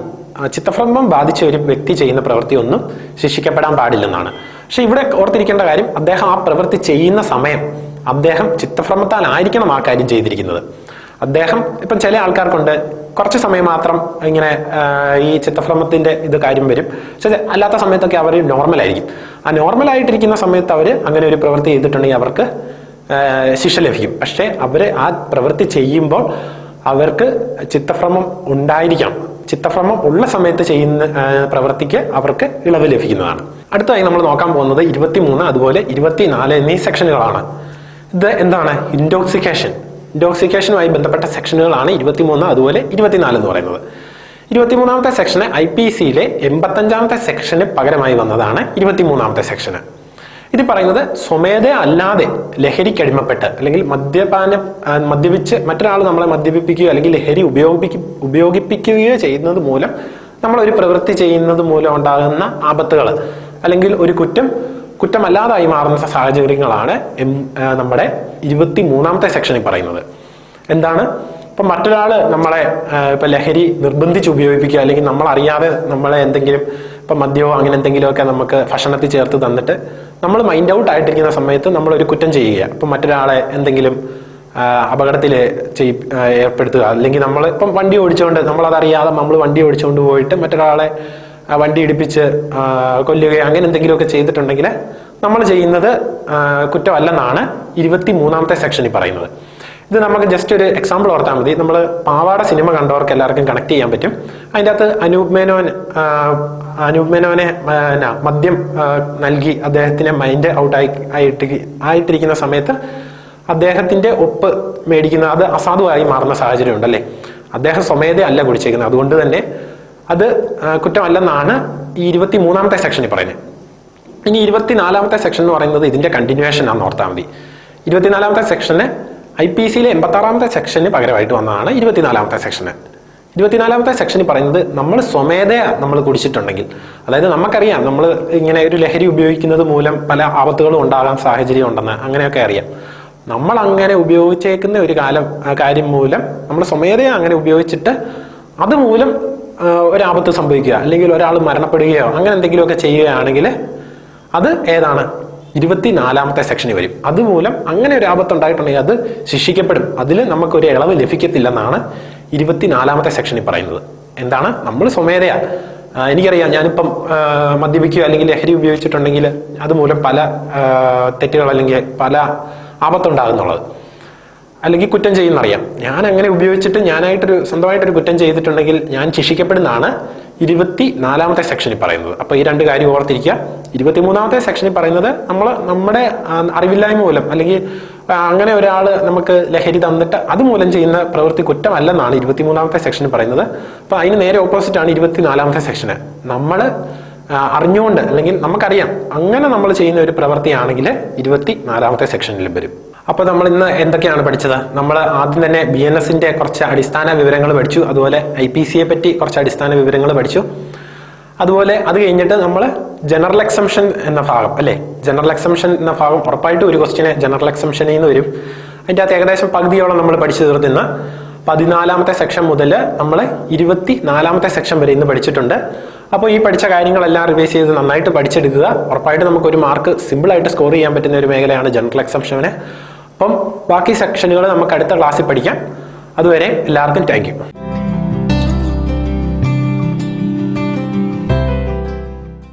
ചിത്തഭ്രമം ബാധിച്ച ഒരു വ്യക്തി ചെയ്യുന്ന പ്രവൃത്തിയൊന്നും ശിക്ഷിക്കപ്പെടാൻ പാടില്ലെന്നാണ്. പക്ഷെ ഇവിടെ ഓർത്തിരിക്കേണ്ട കാര്യം, അദ്ദേഹം ആ പ്രവൃത്തി ചെയ്യുന്ന സമയം അദ്ദേഹം ചിത്തഭ്രമത്താലായിരിക്കണം ആ കാര്യം ചെയ്തിരിക്കുന്നത്. അദ്ദേഹം ഇപ്പം ചില ആൾക്കാർക്കുണ്ട് കുറച്ച് സമയം മാത്രം ഇങ്ങനെ ഈ ചിത്തഭ്രമത്തിന്റെ കാര്യം വരും. പക്ഷെ അല്ലാത്ത സമയത്തൊക്കെ അവർ നോർമലായിരിക്കും. ആ നോർമലായിട്ടിരിക്കുന്ന സമയത്ത് അവർ അങ്ങനെ ഒരു പ്രവൃത്തി ചെയ്തിട്ടുണ്ടെങ്കിൽ അവർക്ക് ശിക്ഷ ലഭിക്കും. പക്ഷെ അവർ ആ പ്രവൃത്തി ചെയ്യുമ്പോൾ അവർക്ക് ചിത്തഭ്രമം ഉണ്ടായിരിക്കണം. ചിത്തഭ്രമം ഉള്ള സമയത്ത് ചെയ്യുന്ന പ്രവൃത്തിക്ക് അവർക്ക് ഇളവ് ലഭിക്കുന്നതാണ്. അടുത്തതായി നമ്മൾ നോക്കാൻ പോകുന്നത് 23 അതുപോലെ 24 എന്നീ സെക്ഷനുകളാണ്. ഇത് എന്താണ്? ഇൻടോക്സിക്കേഷൻ. ഇൻടോക്സിക്കേഷനുമായി ബന്ധപ്പെട്ട സെക്ഷനുകളാണ് 23 അതുപോലെ 24 എന്ന് പറയുന്നത്. 23ാമത്തെ സെക്ഷന് IPCയിലെ 85ാമത്തെ സെക്ഷന് പകരമായി വന്നതാണ് 23ാമത്തെ സെക്ഷന്. ഇത് പറയുന്നത് സ്വമേധയാ അല്ലാതെ ലഹരിക്കടിമപ്പെട്ട് അല്ലെങ്കിൽ മദ്യപിച്ച് മറ്റൊരാൾ നമ്മളെ മദ്യപിപ്പിക്കുകയോ അല്ലെങ്കിൽ ലഹരി ഉപയോഗിപ്പിക്കുകയോ ചെയ്യുന്നത് മൂലം നമ്മളൊരു പ്രവൃത്തി ചെയ്യുന്നത് മൂലം ഉണ്ടാകുന്ന ആപത്തുകൾ അല്ലെങ്കിൽ ഒരു കുറ്റമല്ലാതായി മാറുന്ന സാഹചര്യങ്ങളാണ് നമ്മുടെ 23ാമത്തെ സെക്ഷനിൽ പറയുന്നത്. എന്താണ്? ഇപ്പം മറ്റൊരാൾ നമ്മളെ ഇപ്പം ലഹരി നിർബന്ധിച്ച് ഉപയോഗിപ്പിക്കുക അല്ലെങ്കിൽ നമ്മളറിയാതെ നമ്മളെ എന്തെങ്കിലും ഇപ്പം മദ്യമോ അങ്ങനെ എന്തെങ്കിലുമൊക്കെ നമുക്ക് ഭക്ഷണത്തിൽ ചേർത്ത് തന്നിട്ട് നമ്മൾ മൈൻഡ് ഔട്ട് ആയിട്ടിരിക്കുന്ന സമയത്ത് നമ്മളൊരു കുറ്റം ചെയ്യുക. ഇപ്പം മറ്റൊരാളെ എന്തെങ്കിലും അപകടത്തിൽ ഏർപ്പെടുത്തുക അല്ലെങ്കിൽ നമ്മൾ ഇപ്പം വണ്ടി ഓടിച്ചുകൊണ്ട് നമ്മളതറിയാതെ നമ്മൾ വണ്ടി ഓടിച്ചുകൊണ്ട് പോയിട്ട് മറ്റൊരാളെ വണ്ടി ഇടിപ്പിച്ച് കൊല്ലുകയോ അങ്ങനെ എന്തെങ്കിലുമൊക്കെ ചെയ്തിട്ടുണ്ടെങ്കിൽ നമ്മൾ ചെയ്യുന്നത് കുറ്റമല്ലെന്നാണ് 23ാമത്തെ സെക്ഷനിൽ പറയുന്നത്. ഇത് നമുക്ക് ജസ്റ്റ് ഒരു എക്സാമ്പിൾ ഓർത്താൽ മതി. നമ്മൾ പാവാട സിനിമ കണ്ടവർക്ക് എല്ലാവർക്കും കണക്ട് ചെയ്യാൻ പറ്റും. അതിൻ്റെ അകത്ത് അനൂപ് മേനോനെ മദ്യം നൽകി അദ്ദേഹത്തിനെ മൈൻഡ് ഔട്ട് ആയിട്ടിരിക്കുന്ന സമയത്ത് അദ്ദേഹത്തിന്റെ ഒപ്പ് മേടിക്കുന്ന അത് അസാധുവായി മാറുന്ന സാഹചര്യം ഉണ്ടല്ലേ. അദ്ദേഹം സ്വമേധയാ അല്ല കുടിച്ചേക്കുന്നത്, അതുകൊണ്ട് തന്നെ അത് കുറ്റമല്ലെന്നാണ് ഈ 23ാമത്തെ സെക്ഷനിൽ പറയുന്നത്. ഇനി 24ാമത്തെ സെക്ഷൻ എന്ന് പറയുന്നത് ഇതിന്റെ കണ്ടിന്യൂവേഷൻ ആണെന്ന് ഓർത്താൽ മതി. 24ാമത്തെ സെക്ഷന് IPCയിലെ 86ാമത്തെ സെക്ഷന് പകരമായിട്ട് വന്നതാണ് 24ാമത്തെ സെക്ഷന്. 24ാമത്തെ സെക്ഷനിൽ പറയുന്നത് നമ്മൾ സ്വമേധയാ നമ്മൾ കുടിച്ചിട്ടുണ്ടെങ്കിൽ, അതായത് നമുക്കറിയാം നമ്മൾ ഇങ്ങനെ ഒരു ലഹരി ഉപയോഗിക്കുന്നത് മൂലം പല ആപത്തുകളും ഉണ്ടാകാൻ സാഹചര്യം ഉണ്ടെന്ന് അങ്ങനെയൊക്കെ അറിയാം. നമ്മൾ അങ്ങനെ ഉപയോഗിച്ചേക്കുന്ന ഒരു കാര്യം മൂലം നമ്മൾ സ്വമേധയാ അങ്ങനെ ഉപയോഗിച്ചിട്ട് അതുമൂലം ഒരാപത്ത് സംഭവിക്കുക അല്ലെങ്കിൽ ഒരാൾ മരണപ്പെടുകയോ അങ്ങനെ എന്തെങ്കിലുമൊക്കെ ചെയ്യുകയാണെങ്കിൽ അത് ഏതാണ്? 24ാമത്തെ സെക്ഷനിൽ വരും. അതുമൂലം അങ്ങനെ ഒരു ആപത്ത് ഉണ്ടായിട്ടുണ്ടെങ്കിൽ അത് ശിക്ഷിക്കപ്പെടും. അതിൽ നമുക്കൊരു ഇളവ് ലഭിക്കത്തില്ലെന്നാണ് 24ാമത്തെ സെക്ഷനിൽ പറയുന്നത്. എന്താണ്? നമ്മൾ സ്വമേധയാ എനിക്കറിയാം ഞാനിപ്പം മദ്യപിക്കുകയോ അല്ലെങ്കിൽ ലഹരി ഉപയോഗിച്ചിട്ടുണ്ടെങ്കിൽ അതുമൂലം പല തെറ്റുകൾ അല്ലെങ്കിൽ പല ആപത്തുണ്ടാകുന്നുള്ളത് അല്ലെങ്കിൽ കുറ്റം ചെയ്യുന്നറിയാം. ഞാൻ അങ്ങനെ ഉപയോഗിച്ചിട്ട് ഞാനായിട്ടൊരു സ്വന്തമായിട്ടൊരു കുറ്റം ചെയ്തിട്ടുണ്ടെങ്കിൽ ഞാൻ ശിക്ഷിക്കപ്പെടുന്നതാണ് 24ാമത്തെ സെക്ഷനിൽ പറയുന്നത്. അപ്പോൾ ഈ രണ്ട് കാര്യം ഓർത്തിരിക്കുക. 23ാമത്തെ സെക്ഷനിൽ പറയുന്നത് നമ്മുടെ അറിവില്ലായ്മ മൂലം അല്ലെങ്കിൽ അങ്ങനെ ഒരാൾ നമുക്ക് ലഹരി തന്നിട്ട് അതുമൂലം ചെയ്യുന്ന പ്രവൃത്തി കുറ്റമല്ലെന്നാണ് 23ാമത്തെ സെക്ഷനിൽ പറയുന്നത്. അപ്പോൾ അതിന് നേരെ ഓപ്പോസിറ്റ് ആണ് 24ാമത്തെ സെക്ഷന്. നമ്മൾ അറിഞ്ഞുകൊണ്ട് അല്ലെങ്കിൽ നമുക്കറിയാം അങ്ങനെ നമ്മൾ ചെയ്യുന്ന ഒരു പ്രവൃത്തിയാണെങ്കിൽ 24ാമത്തെ സെക്ഷനിലും വരും. അപ്പോൾ നമ്മൾ ഇന്ന് എന്തൊക്കെയാണ് പഠിച്ചത്? നമ്മൾ ആദ്യം തന്നെ BNSന്റെ കുറച്ച് അടിസ്ഥാന വിവരങ്ങൾ പഠിച്ചു. അതുപോലെ IPCയെ പറ്റി കുറച്ച് അടിസ്ഥാന വിവരങ്ങൾ പഠിച്ചു. അതുപോലെ അത് കഴിഞ്ഞിട്ട് നമ്മൾ ജനറൽ എക്സംഷൻ എന്ന ഭാഗം അല്ലേ, ജനറൽ എക്സംഷൻ എന്ന ഭാഗം ഉറപ്പായിട്ടും ഒരു ക്വസ്റ്റിനെ ജനറൽ എക്സംഷനിൽ നിന്ന് വരും. അതിൻ്റെ അകത്ത് ഏകദേശം പകുതിയോളം നമ്മൾ പഠിച്ചു തീർത്തിന്ന് 14ാമത്തെ സെക്ഷൻ മുതൽ നമ്മൾ 24ാമത്തെ സെക്ഷൻ വരെ ഇന്ന് പഠിച്ചിട്ടുണ്ട്. അപ്പോൾ ഈ പഠിച്ച കാര്യങ്ങളെല്ലാം റിവൈസ് ചെയ്ത് നന്നായിട്ട് പഠിച്ചെടുക്കുക. ഉറപ്പായിട്ട് നമുക്കൊരു മാർക്ക് സിമ്പിളായിട്ട് സ്കോർ ചെയ്യാൻ പറ്റുന്ന ഒരു മേഖലയാണ് ജനറൽ എക്സംഷന്. അപ്പം ബാക്കി സെക്ഷനുകൾ നമുക്ക് അടുത്ത ക്ലാസ്സിൽ പഠിക്കാം. അതുവരെ എല്ലാവർക്കും താങ്ക് യു.